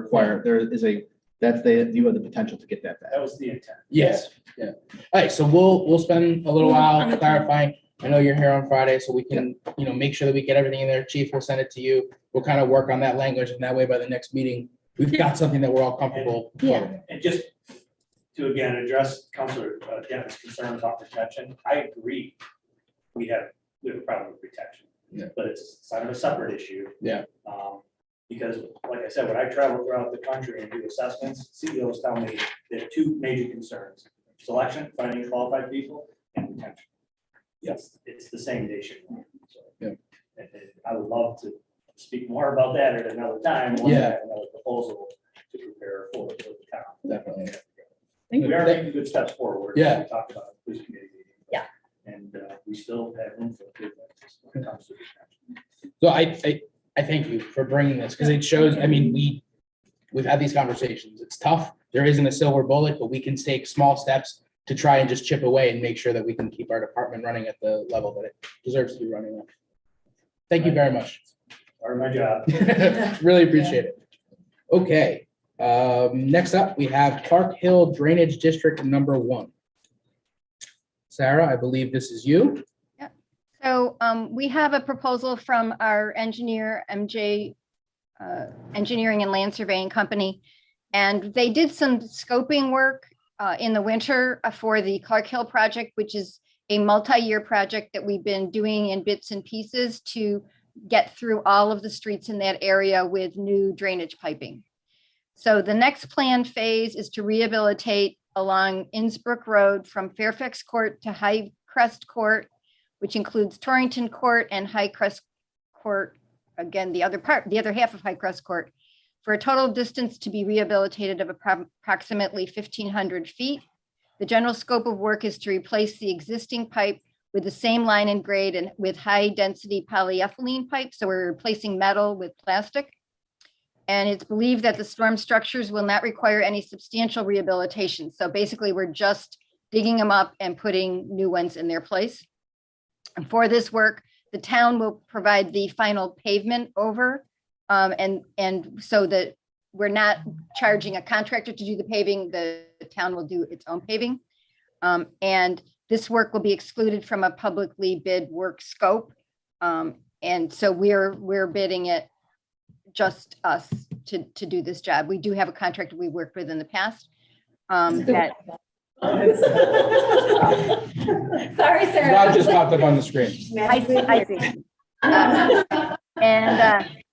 Speaker 13: have the potential to get that back.
Speaker 11: That was the intent.
Speaker 1: Yes, yeah. All right, so we'll spend a little while clarifying. I know you're here on Friday, so we can, make sure that we get everything in there. Chief will send it to you. We'll kind of work on that language, and that way by the next meeting, we've got something that we're all comfortable.
Speaker 5: Yeah.
Speaker 11: And just to again address Councilor Dennis' concerns about protection, I agree. We have a problem with protection.
Speaker 1: Yeah.
Speaker 11: But it's kind of a separate issue.
Speaker 1: Yeah.
Speaker 11: Because like I said, when I travel throughout the country and do assessments, CEOs tell me there are two major concerns: selection, finding qualified people, and retention. Yes, it's the same nationwide. So,
Speaker 1: Yeah.
Speaker 11: and I would love to speak more about that at another time. Once I have another proposal to prepare for the town.
Speaker 1: Definitely.
Speaker 11: We are making good steps forward.
Speaker 1: Yeah.
Speaker 11: We talked about the police committee.
Speaker 5: Yeah.
Speaker 11: And we still have room for improvement when it comes to retention.
Speaker 1: So I thank you for bringing this, because it shows, we've had these conversations. It's tough. There isn't a silver bullet, but we can take small steps to try and just chip away and make sure that we can keep our department running at the level that it deserves to be running at. Thank you very much.
Speaker 11: Part of my job.
Speaker 1: Really appreciate it. Okay, next up, we have Clark Hill Drainage District number 1. Sarah, I believe this is you.
Speaker 9: So we have a proposal from our engineer, MJ Engineering and Land Surveying Company. And they did some scoping work in the winter for the Clark Hill project, which is a multi-year project that we've been doing in bits and pieces to get through all of the streets in that area with new drainage piping. So the next planned phase is to rehabilitate along Innsbrook Road from Fairfax Court to High Crest Court, which includes Torrington Court and High Crest Court, again, the other half of High Crest Court, for a total distance to be rehabilitated of approximately 1,500 feet. The general scope of work is to replace the existing pipe with the same line and grade and with high density polyethylene pipe. So we're replacing metal with plastic. And it's believed that the storm structures will not require any substantial rehabilitation. So basically we're just digging them up and putting new ones in their place. And for this work, the town will provide the final pavement over. And so that we're not charging a contractor to do the paving, the town will do its own paving. And this work will be excluded from a publicly bid work scope. And so we're bidding it, just us, to do this job. We do have a contractor we worked with in the past. That
Speaker 5: Sorry, Sarah.
Speaker 1: That just popped up on the screen.
Speaker 9: I see.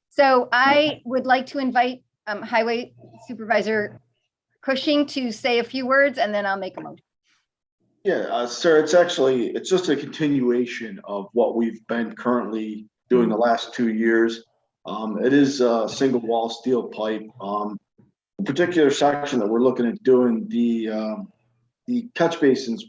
Speaker 9: So I would like to invite Highway Supervisor Cushing to say a few words, and then I'll make a motion.
Speaker 14: Yeah, sir, it's just a continuation of what we've been currently doing the last 2 years. It is a single wall steel pipe. The particular section that we're looking at doing, the catch basins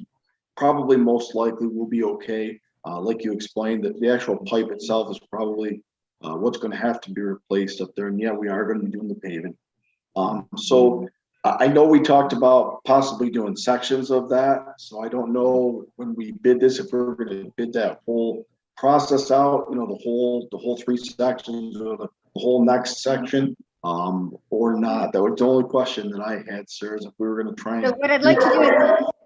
Speaker 14: probably most likely will be okay. Like you explained, that the actual pipe itself is probably what's going to have to be replaced up there. And yeah, we are going to be doing the paving. So I know we talked about possibly doing sections of that. So I don't know when we bid this, if we're going to bid that whole process out, the whole 3 sections or the whole next section, or not. That was the only question that I had, sir, is if we were going to try and.
Speaker 9: So what I'd like to do is,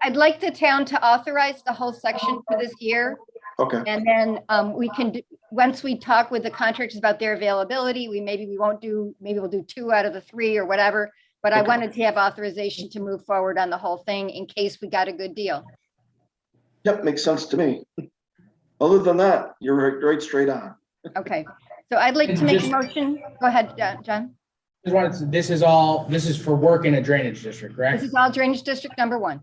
Speaker 9: I'd like the town to authorize the whole section for this year.
Speaker 14: Okay.
Speaker 9: And then we can, once we talk with the contractors about their availability, maybe we'll do 2 out of the 3 or whatever. But I wanted to have authorization to move forward on the whole thing in case we got a good deal.
Speaker 14: Yep, makes sense to me. Other than that, you're right straight on.
Speaker 9: Okay, so I'd like to make a motion. Go ahead, John.
Speaker 1: This is for work in a drainage district, correct?
Speaker 9: This is all drainage district number 1.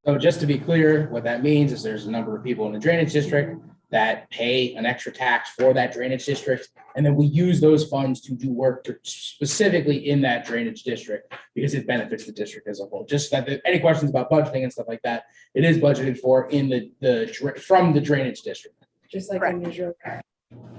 Speaker 1: So just to be clear, what that means is there's a number of people in the drainage district. that pay an extra tax for that drainage district. And then we use those funds to do work specifically in that drainage district because it benefits the district as a whole. Just that any questions about budgeting and stuff like that, it is budgeted for in from the drainage district.
Speaker 7: Just like
Speaker 9: Correct.
Speaker 7: unusual.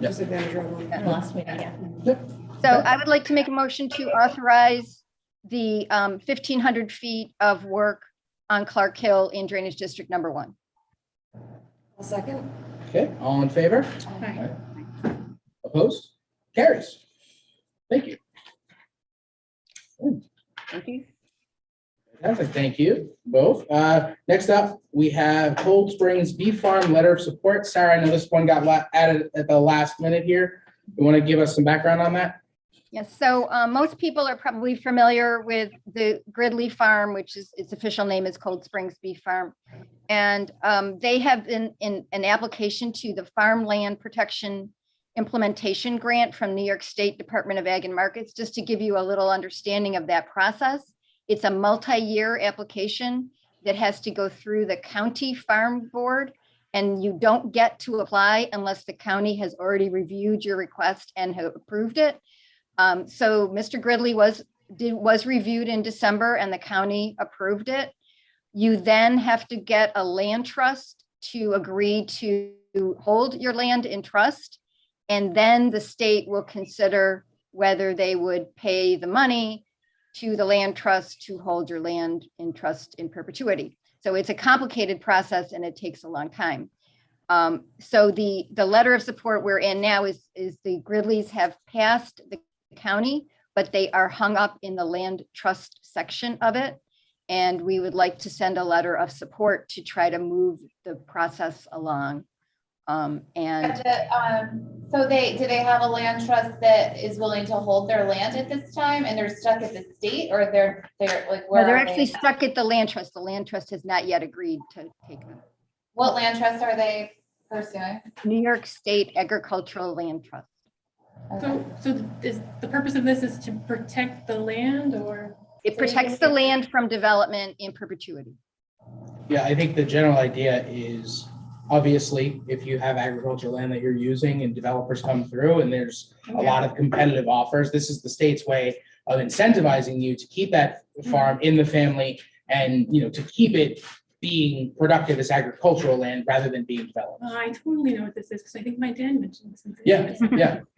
Speaker 7: Just like unusual.
Speaker 5: Last meeting, yeah.
Speaker 9: So I would like to make a motion to authorize the 1,500 feet of work on Clark Hill in Drainage District number 1.
Speaker 7: A second.
Speaker 1: Okay, all in favor?
Speaker 5: Aye.
Speaker 1: Opposed? Carries. Thank you.
Speaker 9: Thank you.
Speaker 1: Fantastic, thank you both. Next up, we have Cold Springs Beef Farm Letter of Support. Sarah, I know this one got added at the last minute here. You want to give us some background on that?
Speaker 9: Yes, so most people are probably familiar with the Gridley Farm, which is its official name is Cold Springs Beef Farm. And they have been in an application to the Farmland Protection Implementation Grant from New York State Department of Ag and Markets. Just to give you a little understanding of that process, it's a multi-year application that has to go through the county farm board, and you don't get to apply unless the county has already reviewed your request and have approved it. So Mr. Gridley was reviewed in December and the county approved it. You then have to get a land trust to agree to hold your land in trust. And then the state will consider whether they would pay the money to the land trust to hold your land in trust in perpetuity. So it's a complicated process and it takes a long time. So the letter of support we're in now is the Gridleys have passed the county, but they are hung up in the land trust section of it. And we would like to send a letter of support to try to move the process along.
Speaker 3: So do they have a land trust that is willing to hold their land at this time and they're stuck at the state, or they're like, where
Speaker 9: They're
Speaker 3: are
Speaker 9: actually
Speaker 3: they?
Speaker 9: stuck at the land trust. The land trust has not yet agreed to take them.
Speaker 3: What land trust are they pursuing?
Speaker 9: New York State Agricultural Land Trust.
Speaker 3: Okay.
Speaker 2: So is the purpose of this is to protect the land, or?
Speaker 9: It protects the land from development in perpetuity.
Speaker 1: Yeah, I think the general idea is obviously if you have agricultural land that you're using and developers come through and there's a lot of competitive offers, this is the state's way of incentivizing you to keep that farm in the family and, to keep it being productive as agricultural land rather than being developed.
Speaker 2: I totally know what this is because I think my dad mentioned this.
Speaker 1: Yeah.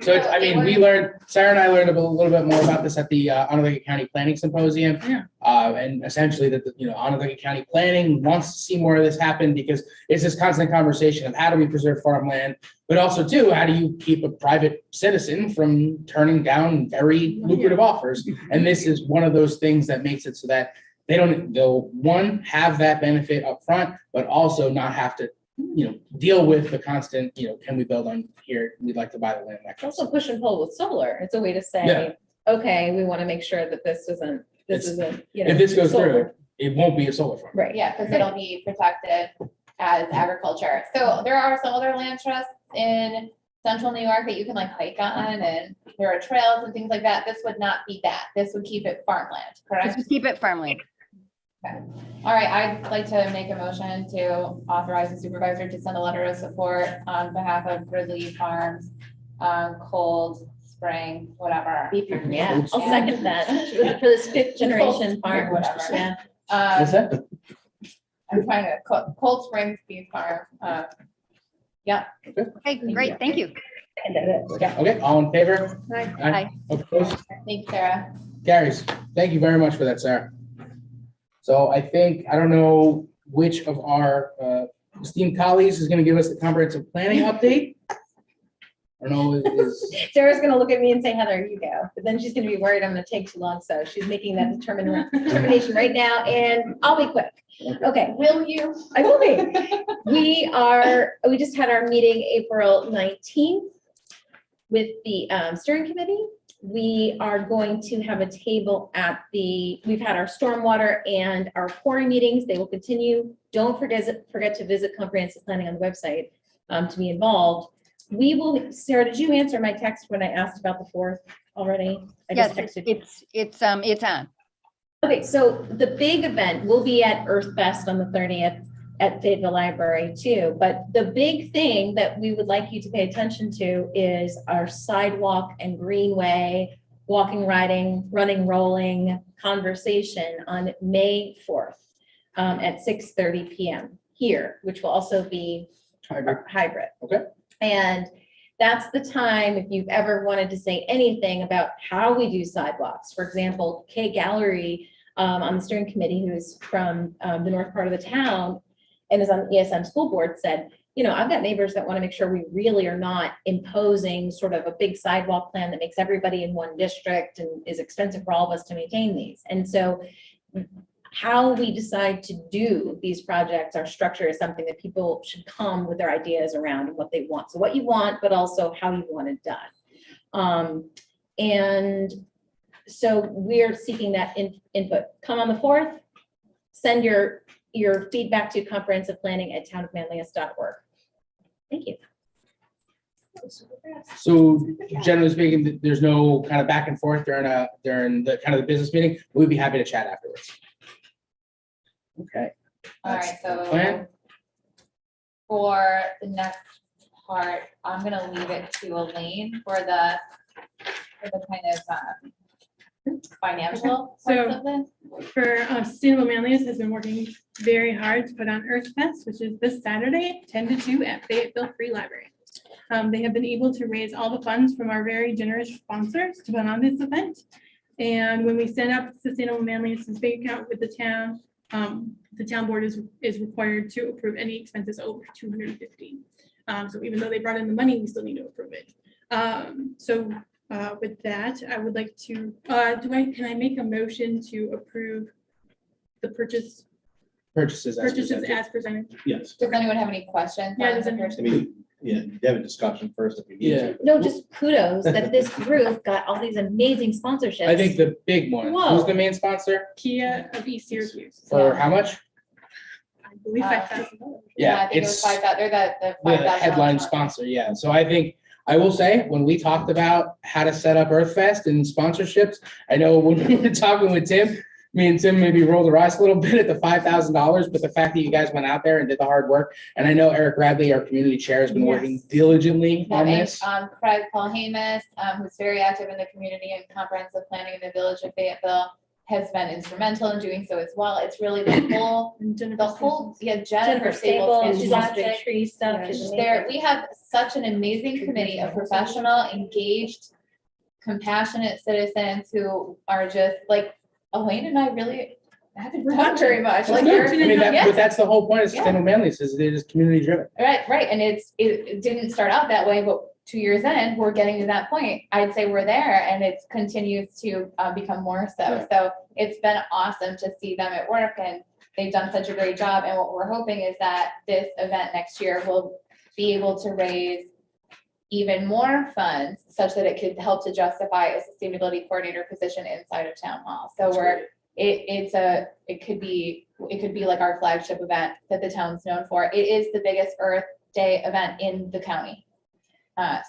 Speaker 1: So it's, Sarah and I learned a little bit more about this at the Onondaga County Planning Symposium.
Speaker 2: Yeah.
Speaker 1: And essentially that, Onondaga County Planning wants to see more of this happen because it's this constant conversation of how do we preserve farmland, but also too, how do you keep a private citizen from turning down very lucrative offers? And this is one of those things that makes it so that they'll have that benefit up front, but also not have to, deal with the constant, can we build on here? We'd like to buy the land.
Speaker 5: It's also push and pull with solar. It's a way to say,
Speaker 1: Yeah.
Speaker 5: okay, we want to make sure that this isn't,
Speaker 1: If this goes
Speaker 5: solar.
Speaker 1: through, it won't be a solar farm.
Speaker 5: Right.
Speaker 3: Yeah, because it'll be protected as agriculture. So there are some other land trusts in central New York that you can hike on, and there are trails and things like that. This would not be that. This would keep it farmland, correct?
Speaker 9: Just keep it farmland.
Speaker 3: Okay. All right, I'd like to make a motion to authorize the supervisor to send a letter of support on behalf of Gridley Farms, Cold Spring, whatever.
Speaker 5: Yeah, I'll second that for this fifth generation farm.
Speaker 3: Whatever.
Speaker 5: Yeah.
Speaker 1: What's that?
Speaker 3: I'm trying to, Cold Springs Beef Farm. Yeah.
Speaker 9: Okay, great, thank you.
Speaker 1: Okay, all in favor?
Speaker 9: Aye.
Speaker 1: Opposed?
Speaker 3: Thanks, Sarah.
Speaker 1: Carries. Thank you very much for that, Sarah. So I don't know which of our esteemed colleagues is going to give us the comprehensive planning update. I don't know.
Speaker 5: Sarah's gonna look at me and say, Heather, you go, but then she's gonna be worried I'm gonna take too long, so she's making that determination right now, and I'll be quick. Okay,
Speaker 3: Will you?
Speaker 5: I will be. We just had our meeting April 19th with the steering committee. We are going to have a table we've had our stormwater and our quarry meetings. They will continue. Don't forget to visit comprehensive planning on the website to be involved. Sarah, did you answer my text when I asked about the 4th already?
Speaker 9: Yes, it's on.
Speaker 5: Okay, so the big event will be at Earth Fest on the 30th. at Fayetteville Library too. But the big thing that we would like you to pay attention to is our sidewalk and greenway, walking, riding, running, rolling conversation on May 4th at 6:30 PM here, which will also be hybrid.
Speaker 1: Okay.
Speaker 5: And that's the time, if you've ever wanted to say anything about how we do sidewalks. For example, Kay Gallery on the steering committee, who's from the north part of the town and is on the ESM school board, said, you know, I've got neighbors that want to make sure we really are not imposing sort of a big sidewalk plan that makes everybody in one district and is expensive for all of us to maintain these. And so how we decide to do these projects, our structure is something that people should come with their ideas around and what they want. So what you want, but also how you want it done. And so we're seeking that input. Come on the 4th, send your feedback to comprehensiveplanning@townofmanlius.org. Thank you.
Speaker 1: So generally speaking, there's no kind of back and forth during the kind of the business meeting. We'd be happy to chat afterwards. Okay.
Speaker 3: All
Speaker 1: That's
Speaker 3: right,
Speaker 1: the
Speaker 3: so
Speaker 1: plan.
Speaker 3: for the next part, I'm gonna leave it to Elaine for the kind of financial parts of this.
Speaker 2: For Sustainable Manlius has been working very hard to put on Earth Fest, which is this Saturday, 10 to 2 at Fayetteville Free Library. They have been able to raise all the funds from our very generous sponsors to put on this event. And when we set up Sustainable Manlius's bank account with the town board is required to approve any expenses over 250. So even though they brought in the money, we still need to approve it. With that, I would like to, can I make a motion to approve the purchases
Speaker 1: Purchases
Speaker 2: as presented?
Speaker 13: Yes.
Speaker 3: Does anyone have any questions?
Speaker 2: Yeah,
Speaker 3: on
Speaker 2: does
Speaker 3: the
Speaker 2: anyone-
Speaker 13: I mean, yeah, you have a discussion first if you need
Speaker 1: Yeah.
Speaker 13: to.
Speaker 5: No, just kudos that this group got all these amazing sponsorships.
Speaker 1: I think the big one, who's
Speaker 5: Whoa.
Speaker 1: the main sponsor?
Speaker 2: Kia of East Syracuse.
Speaker 1: For how much?
Speaker 2: I believe $5,000.
Speaker 3: I
Speaker 1: Yeah,
Speaker 3: think it was
Speaker 1: it's
Speaker 3: 5,000, they're the
Speaker 1: the
Speaker 3: $5,000
Speaker 1: headline
Speaker 3: sponsor.
Speaker 1: sponsor, yeah. So I think, I will say, when we talked about how to set up Earth Fest and sponsorships, I know when we were talking with Tim, me and Tim maybe rolled our eyes a little bit at the $5,000, but the fact that you guys went out there and did the hard work, and I know Eric Bradley, our community chair, has been working
Speaker 2: Yes.
Speaker 1: diligently
Speaker 3: Yeah,
Speaker 1: on
Speaker 3: and
Speaker 1: this.
Speaker 3: Craig Paul Hamus, who's very active in the community and comprehensive planning in the village of Fayetteville, has been instrumental in doing so as well. It's really the whole,
Speaker 2: And Jennifer
Speaker 3: the whole, yeah, Jennifer
Speaker 5: Stable,
Speaker 3: Stable's
Speaker 5: she's also doing
Speaker 3: fantastic.
Speaker 5: tree stuff.
Speaker 2: Yeah,
Speaker 5: She's
Speaker 3: She's
Speaker 5: amazing.
Speaker 3: there, we have such an amazing committee of professional, engaged, compassionate citizens who are just like, Elaine and I really haven't done very much.
Speaker 1: That's
Speaker 3: Like,
Speaker 1: good.
Speaker 3: you're-
Speaker 1: I mean,
Speaker 3: yes.
Speaker 1: but that's the whole point of
Speaker 3: Yeah.
Speaker 1: Sustainable Manlius, is it is community driven.
Speaker 3: Right, and it didn't start out that way, but 2 years in, we're getting to that point. I'd say we're there, and it continues to become more so.
Speaker 1: Yeah.
Speaker 3: So it's been awesome to see them at work, and they've done such a great job. And what we're hoping is that this event next year will be able to raise even more funds such that it could help to justify a sustainability coordinator position inside of town hall. So it could be like our flagship event that the town's known for. It is the biggest Earth Day event in the county.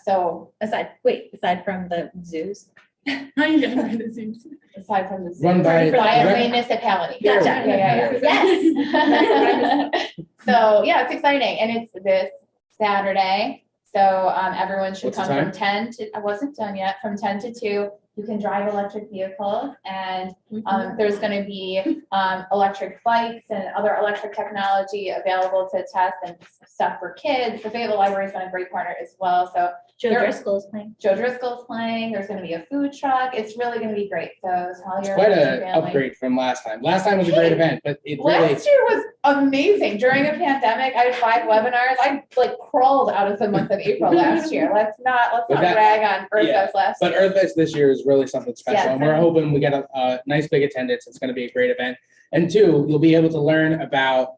Speaker 3: So
Speaker 5: aside from the zoos.
Speaker 2: I'm gonna the Zooms.
Speaker 3: aside from the
Speaker 1: Run by-
Speaker 3: a municipality.
Speaker 1: There we
Speaker 5: Gotcha.
Speaker 1: go.
Speaker 3: Yes. So, yeah, it's exciting, and it's this Saturday, so, everyone should
Speaker 1: What's the
Speaker 3: come from 10 to, I wasn't done yet, from 10 to 2. You can drive electric vehicles, and, there's gonna be, electric bikes and other electric technology available to test and stuff for kids. The Fayetteville Library's been a great partner as well, so
Speaker 5: Joe
Speaker 3: There-
Speaker 5: Driscoll is playing.
Speaker 3: Joe Driscoll's playing, there's gonna be a food truck, it's really gonna be great, so tell
Speaker 1: It's
Speaker 3: your
Speaker 1: quite
Speaker 3: friends
Speaker 1: an
Speaker 3: and family.
Speaker 1: upgrade from last time. Last time was a great event, but it really,
Speaker 3: Last year was amazing, during a pandemic, I had 5 webinars, I like crawled out of the month of April last year, let's not
Speaker 1: But that-
Speaker 3: brag on Earth
Speaker 1: yeah,
Speaker 3: Fest last
Speaker 1: but
Speaker 3: year.
Speaker 1: Earth Fest this year is really something special,
Speaker 3: Yeah,
Speaker 1: and we're hoping we get a nice big attendance. It's gonna be a great event. And 2, you'll be able to learn about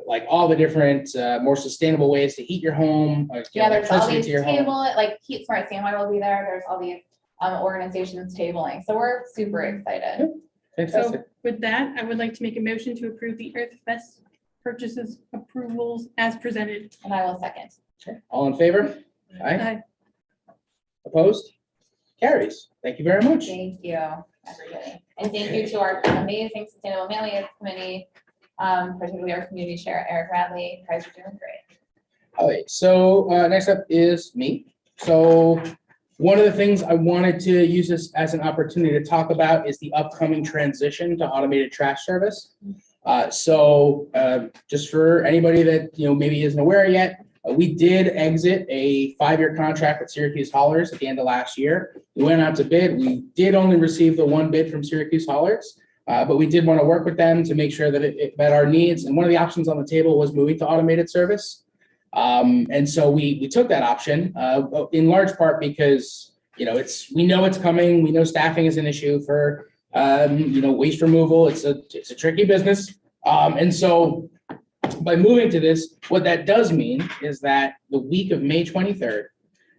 Speaker 1: like all the different more sustainable ways to heat your home, like
Speaker 3: Yeah, there's all
Speaker 1: electricity
Speaker 3: these
Speaker 1: to your home.
Speaker 3: table, like Heat Smart Standby will be there, there's all these organizations tabling, so we're super excited.
Speaker 1: Fantastic.
Speaker 2: So with that, I would like to make a motion to approve the Earth Fest purchases approvals as presented.
Speaker 3: And I will second.
Speaker 1: Okay. All in favor? Aye.
Speaker 2: Aye.
Speaker 1: Opposed? Carries. Thank you very much.
Speaker 3: Thank you, everybody. And thank you to our amazing Sustainable Manlius Committee. particularly our community chair, Eric Radley. You guys are doing great.
Speaker 1: All right, so next up is me. So one of the things I wanted to use this as an opportunity to talk about is the upcoming transition to automated trash service. Just for anybody that, maybe isn't aware yet, we did exit a 5-year contract with Syracuse Haulers at the end of last year. We went out to bid. We did only receive the one bid from Syracuse Haulers, but we did want to work with them to make sure that it met our needs. And one of the options on the table was moving to automated service. And so we took that option in large part because, we know it's coming. We know staffing is an issue for, waste removal. It's a tricky business. And so by moving to this, what that does mean is that the week of May 23rd,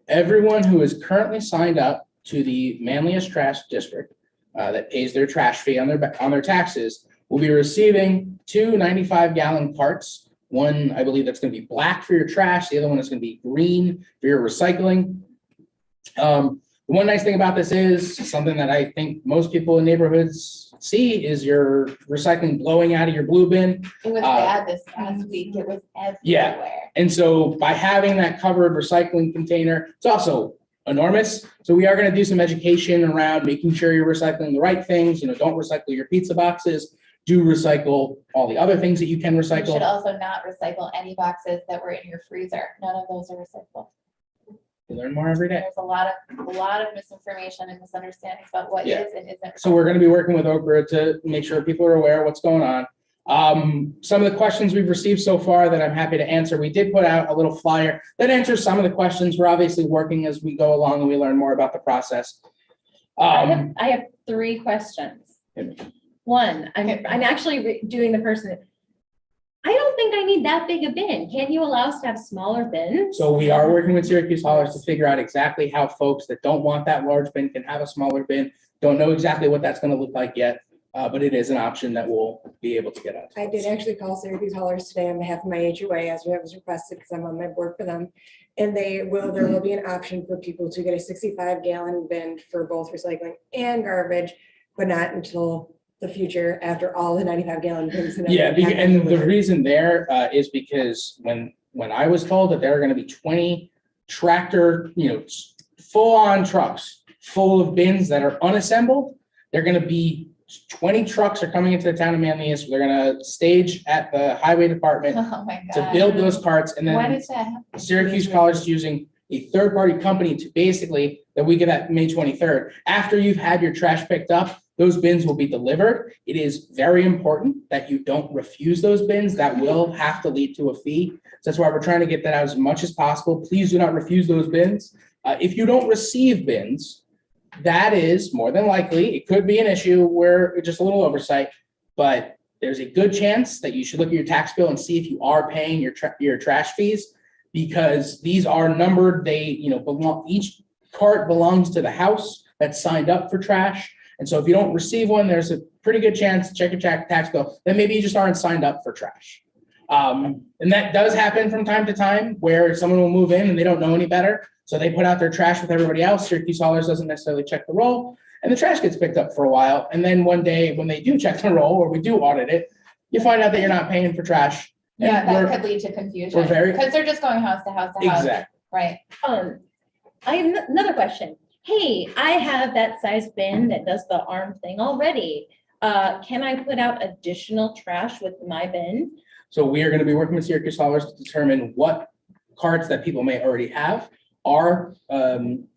Speaker 1: everyone who is currently signed up to the Manlius Trash District that pays their trash fee on their taxes will be receiving 2 95-gallon carts. One, I believe that's going to be black for your trash. The other one is going to be green for your recycling. The one nice thing about this is something that I think most people in neighborhoods see is your recycling blowing out of your blue bin.
Speaker 3: It was bad this past week. It was everywhere.
Speaker 1: Yeah. And so by having that covered recycling container, it's also enormous. So we are going to do some education around making sure you're recycling the right things. Don't recycle your pizza boxes. Do recycle all the other things that you can recycle.
Speaker 3: You should also not recycle any boxes that were in your freezer. None of those are recyclable.
Speaker 1: You learn more every day.
Speaker 3: There's a lot of misinformation and misunderstandings about what is and isn't.
Speaker 1: So we're going to be working with Okra to make sure people are aware of what's going on. Some of the questions we've received so far that I'm happy to answer, we did put out a little flyer that answers some of the questions. We're obviously working as we go along and we learn more about the process.
Speaker 5: I have 3 questions. One, I'm actually doing the person. I don't think I need that big a bin. Can you allow us to have smaller bins?
Speaker 1: So we are working with Syracuse Haulers to figure out exactly how folks that don't want that large bin can have a smaller bin. Don't know exactly what that's going to look like yet, but it is an option that we'll be able to get out.
Speaker 7: I did actually call Syracuse Haulers today on behalf of my HOA as it was requested because I'm on my board for them. And there will be an option for people to get a 65-gallon bin for both recycling and garbage, but not until the future after all the 95-gallon bins.
Speaker 1: And the reason there is because when I was told that there are going to be 20 tractor, full-on trucks full of bins that are unassembled, they're going to be 20 trucks are coming into the town of Manlius. They're going to stage at the highway department to build those carts. And
Speaker 3: Why
Speaker 1: then
Speaker 3: does that happen?
Speaker 1: Syracuse College is using a third-party company to basically, that we get at May 23rd. After you've had your trash picked up, those bins will be delivered. It is very important that you don't refuse those bins. That will have to lead to a fee. So that's why we're trying to get that out as much as possible. Please do not refuse those bins. If you don't receive bins, that is more than likely, it could be an issue where it's just a little oversight, but there's a good chance that you should look at your tax bill and see if you are paying your trash fees, because these are numbered. They, belong, each cart belongs to the house that's signed up for trash. And so if you don't receive one, there's a pretty good chance, check your tax bill, that maybe you just aren't signed up for trash. And that does happen from time to time where someone will move in and they don't know any better. So they put out their trash with everybody else. Syracuse Haulers doesn't necessarily check the roll, and the trash gets picked up for a while. And then one day when they do check the roll or we do audit it, you find out that you're not paying for trash.
Speaker 3: Yeah, that could lead to confusion because they're just going house to house to house.
Speaker 1: Exactly.
Speaker 3: Right.
Speaker 5: I have another question. Hey, I have that size bin that does the arm thing already. Can I put out additional trash with my bin?
Speaker 1: So we are going to be working with Syracuse Haulers to determine what carts that people may already have are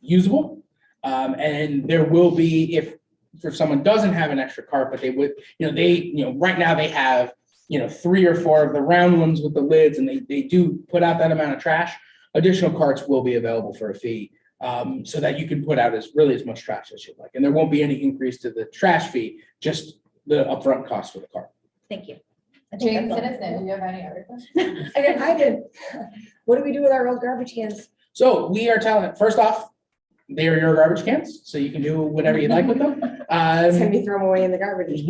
Speaker 1: usable. And there will be, if someone doesn't have an extra cart, but they would, right now they have, 3 or 4 of the round ones with the lids, and they do put out that amount of trash. Additional carts will be available for a fee, so that you can put out as much trash as you'd like. And there won't be any increase to the trash fee, just the upfront cost for the cart.
Speaker 5: Thank you.
Speaker 3: Jane Citizen, do you have any other questions?
Speaker 7: I did. What do we do with our old garbage cans?
Speaker 1: So we are telling, first off, they are your garbage cans, so you can do whatever you like with them.
Speaker 7: Can we throw them away in the garbage?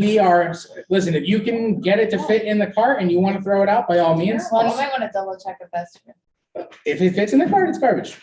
Speaker 1: Listen, if you can get it to fit in the cart and you want to throw it out, by all means.
Speaker 3: Well, you might want to double check if that's true.
Speaker 1: If it fits in the cart, it's garbage.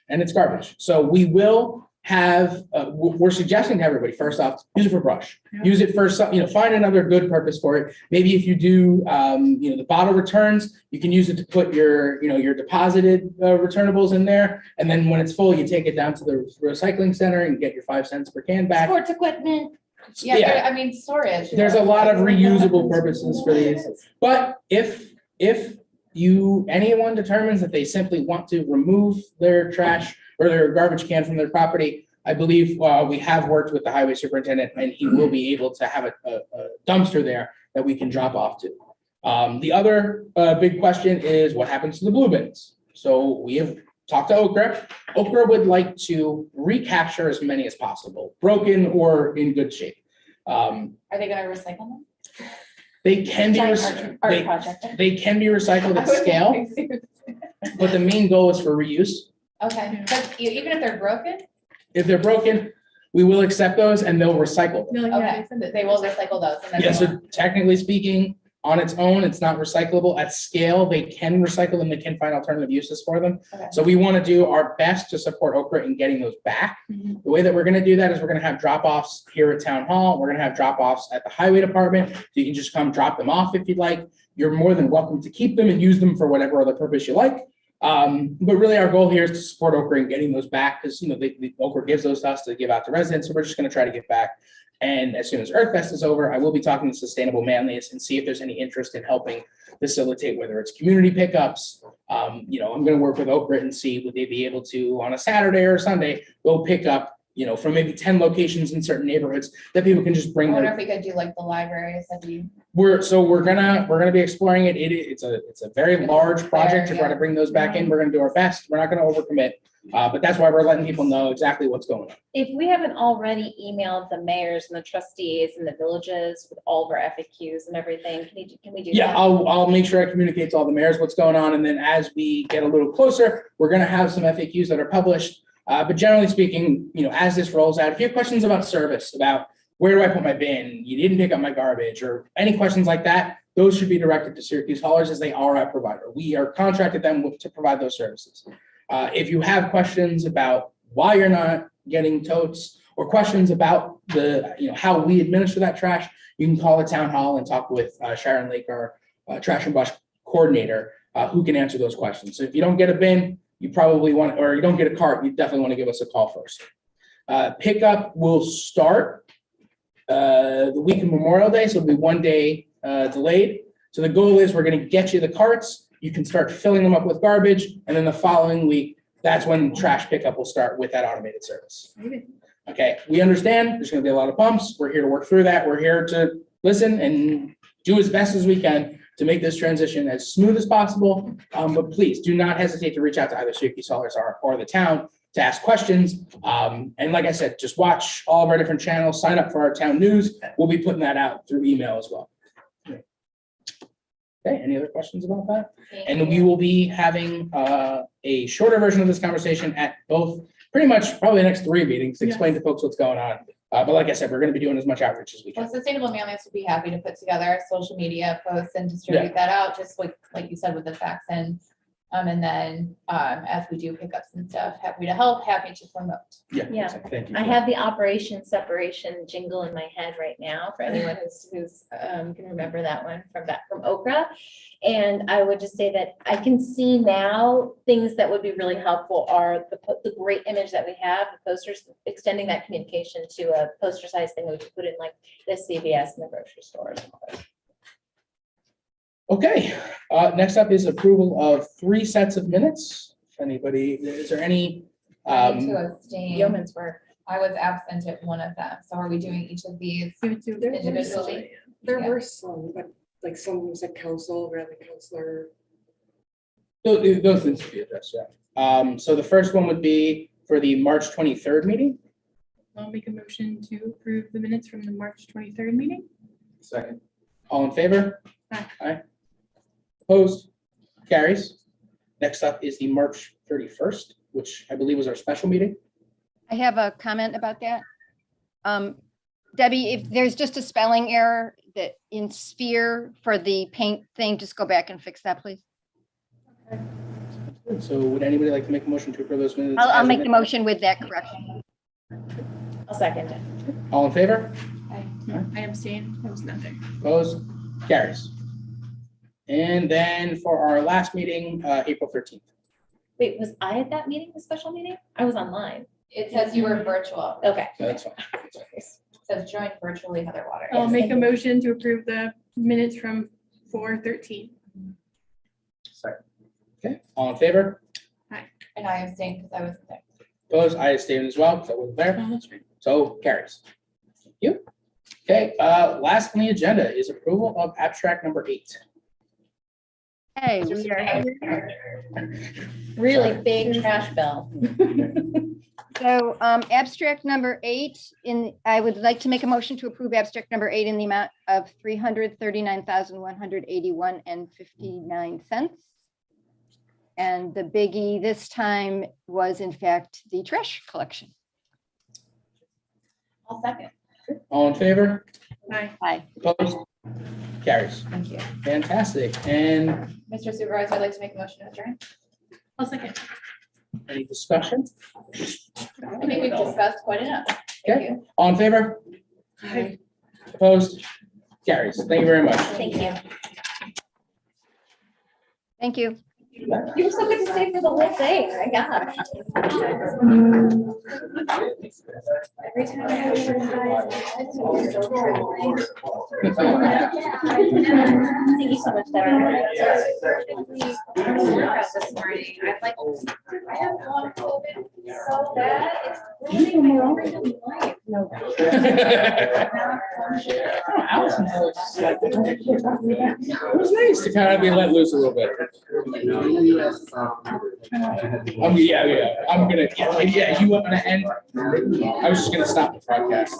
Speaker 1: And it's garbage. So we will we're suggesting to everybody, first off, use it for brush. Use it for some, find another good purpose for it. Maybe if you do, the bottle returns, you can use it to put your deposited returnables in there. And then when it's full, you take it down to the recycling center and get your 5 cents per can back.
Speaker 5: Sports equipment.
Speaker 3: Yeah, I mean, storage.
Speaker 1: There's a lot of reusable purposes for these. But if anyone determines that they simply want to remove their trash or their garbage can from their property, I believe we have worked with the highway superintendent and he will be able to have a dumpster there that we can drop off to. The other big question is what happens to the blue bins? So we have talked to Okra. Okra would like to recapture as many as possible, broken or in good shape.
Speaker 3: Are they gonna recycle them?
Speaker 1: They can be,
Speaker 3: Giant art project.
Speaker 1: they can be recycled at scale, but the main goal is for reuse.
Speaker 3: Okay, but even if they're broken,
Speaker 1: If they're broken, we will accept those and they'll recycle them.
Speaker 3: okay, they will recycle those. And then
Speaker 1: Yeah,
Speaker 3: they
Speaker 1: so technically speaking, on its own, it's not recyclable. At scale, they can recycle them, they can find alternative uses for them.
Speaker 3: Okay.
Speaker 1: So we want to do our best to support Okra in getting those back.
Speaker 3: Mhm.
Speaker 1: The way that we're going to do that is we're going to have drop-offs here at Town Hall. We're going to have drop-offs at the Highway Department. So you can just come drop them off if you'd like. You're more than welcome to keep them and use them for whatever other purpose you like. But really our goal here is to support Okra in getting those back because, the Okra gives those to us to give out to residents. So we're just going to try to get back. And as soon as EarthFest is over, I will be talking to Sustainable Manlius and see if there's any interest in helping facilitate, whether it's community pickups. I'm going to work with Okra and see would they be able to, on a Saturday or a Sunday, go pick up, from maybe 10 locations in certain neighborhoods that people can just
Speaker 3: I
Speaker 1: bring
Speaker 3: wonder
Speaker 1: their.
Speaker 3: if we could do like the libraries that we.
Speaker 1: We're gonna be exploring it. It's a very large project to try to bring those back in. We're gonna do our best. We're not gonna overcommit. But that's why we're letting people know exactly what's going on.
Speaker 5: If we haven't already emailed the mayors and the trustees and the villages with all of our FAQs and everything, can we do that?
Speaker 1: Yeah, I'll make sure I communicate to all the mayors what's going on. And then as we get a little closer, we're gonna have some FAQs that are published. But generally speaking, as this rolls out, if you have questions about service, about where do I put my bin, you didn't pick up my garbage, or any questions like that, those should be directed to Syracuse Haulers as they are our provider. We are contracted them to provide those services. If you have questions about why you're not getting totes or questions about how we administer that trash, you can call the town hall and talk with Sharon Lake, our trash and brush coordinator, who can answer those questions. So if you don't get a bin, you probably want, or you don't get a cart, you definitely want to give us a call first. Pickup will start the week of Memorial Day, so it'll be 1 day delayed. So the goal is we're going to get you the carts. You can start filling them up with garbage, and then the following week, that's when trash pickup will start with that automated service. Okay, we understand there's going to be a lot of bumps. We're here to work through that. We're here to listen and do as best as we can to make this transition as smooth as possible. But please do not hesitate to reach out to either Syracuse Haulers or the town to ask questions. And like I said, just watch all of our different channels, sign up for our town news. We'll be putting that out through email as well. Okay, any other questions about that? And we will be having a shorter version of this conversation at both, pretty much probably the next 3 meetings to explain to folks what's going on. But like I said, we're going to be doing as much outreach as we can.
Speaker 3: Well, Sustainable Manlius would be happy to put together social media posts and distribute that out, just like you said with the facts and then as we do pickups and stuff, happy to help, happy to promote.
Speaker 5: Yeah.
Speaker 1: Thank you.
Speaker 5: I have the Operation Separation jingle in my head right now for anyone who's can remember that one from Okra. And I would just say that I can see now things that would be really helpful are the great image that we have, the posters, extending that communication to a poster size thing we could put in like the CVS and the grocery stores.
Speaker 1: Okay, next up is approval of 3 sets of minutes. If anybody, is there any?
Speaker 3: I need to abstain.
Speaker 5: Yeoman's work.
Speaker 3: I was absent at one of them. So are we doing each of these individually?
Speaker 2: There
Speaker 3: Yeah.
Speaker 2: were some, but like some said council rather than counselor.
Speaker 1: Those things should be addressed, yeah. So the first one would be for the March 23rd meeting.
Speaker 15: I'll make a motion to approve the minutes from the March 23rd meeting.
Speaker 12: Second.
Speaker 1: All in favor?
Speaker 15: Aye.
Speaker 1: Aye. Opposed? Carries. Next up is the March 31st, which I believe was our special meeting.
Speaker 9: I have a comment about that. Debbie, if there's just a spelling error that in sphere for the paint thing, just go back and fix that, please.
Speaker 1: So would anybody like to make a motion to approve those minutes?
Speaker 9: I'll
Speaker 1: as
Speaker 9: make the
Speaker 1: amended?
Speaker 9: motion with that correction.
Speaker 5: I'll second it.
Speaker 1: All in favor?
Speaker 15: I abstain. I was not there.
Speaker 1: Opposed? Carries. And then for our last meeting, April 13th.
Speaker 5: Wait, was I at that meeting, the special meeting? I was online.
Speaker 3: It says you were virtual.
Speaker 5: Okay.
Speaker 1: That's fine.
Speaker 3: It says join virtually Heather Water.
Speaker 15: I'll make a motion to approve the minutes from 4:13.
Speaker 1: Okay, all in favor?
Speaker 3: And I abstained because I wasn't there.
Speaker 1: Opposed? I abstained as well, because I wasn't there.
Speaker 15: Oh, that's right.
Speaker 1: So carries. Thank you. Okay, last on the agenda is approval of abstract number 8.
Speaker 9: Hey, we are,
Speaker 5: Really big trash bill.
Speaker 9: so abstract number 8 I would like to make a motion to approve abstract number 8 in the amount of $339,181.59. And the biggie this time was in fact the trash collection.
Speaker 3: I'll second.
Speaker 1: All in favor?
Speaker 15: Aye.
Speaker 9: Aye.
Speaker 1: Opposed? Carries.
Speaker 3: Thank you.
Speaker 1: Fantastic. And
Speaker 3: Mr. Supervisor, I'd like to make a motion to adjourn.
Speaker 15: I'll second.
Speaker 1: any discussion?
Speaker 3: I think we've discussed quite enough. Thank
Speaker 1: Okay.
Speaker 3: you.
Speaker 1: All in favor?
Speaker 15: Aye.
Speaker 1: Opposed? Carries. Thank you very much.
Speaker 5: Thank you.
Speaker 9: Thank you.
Speaker 5: You were so good to stay for the whole thing. My gosh. Every time I have Thank you so much, Deborah.
Speaker 10: This morning, I'd like, I have long COVID so bad, it's ruining my freaking life.
Speaker 5: No.
Speaker 1: It was nice to kind of be let loose a little bit. Yeah, I'm gonna, yeah, you want to end? I was just gonna stop the broadcast.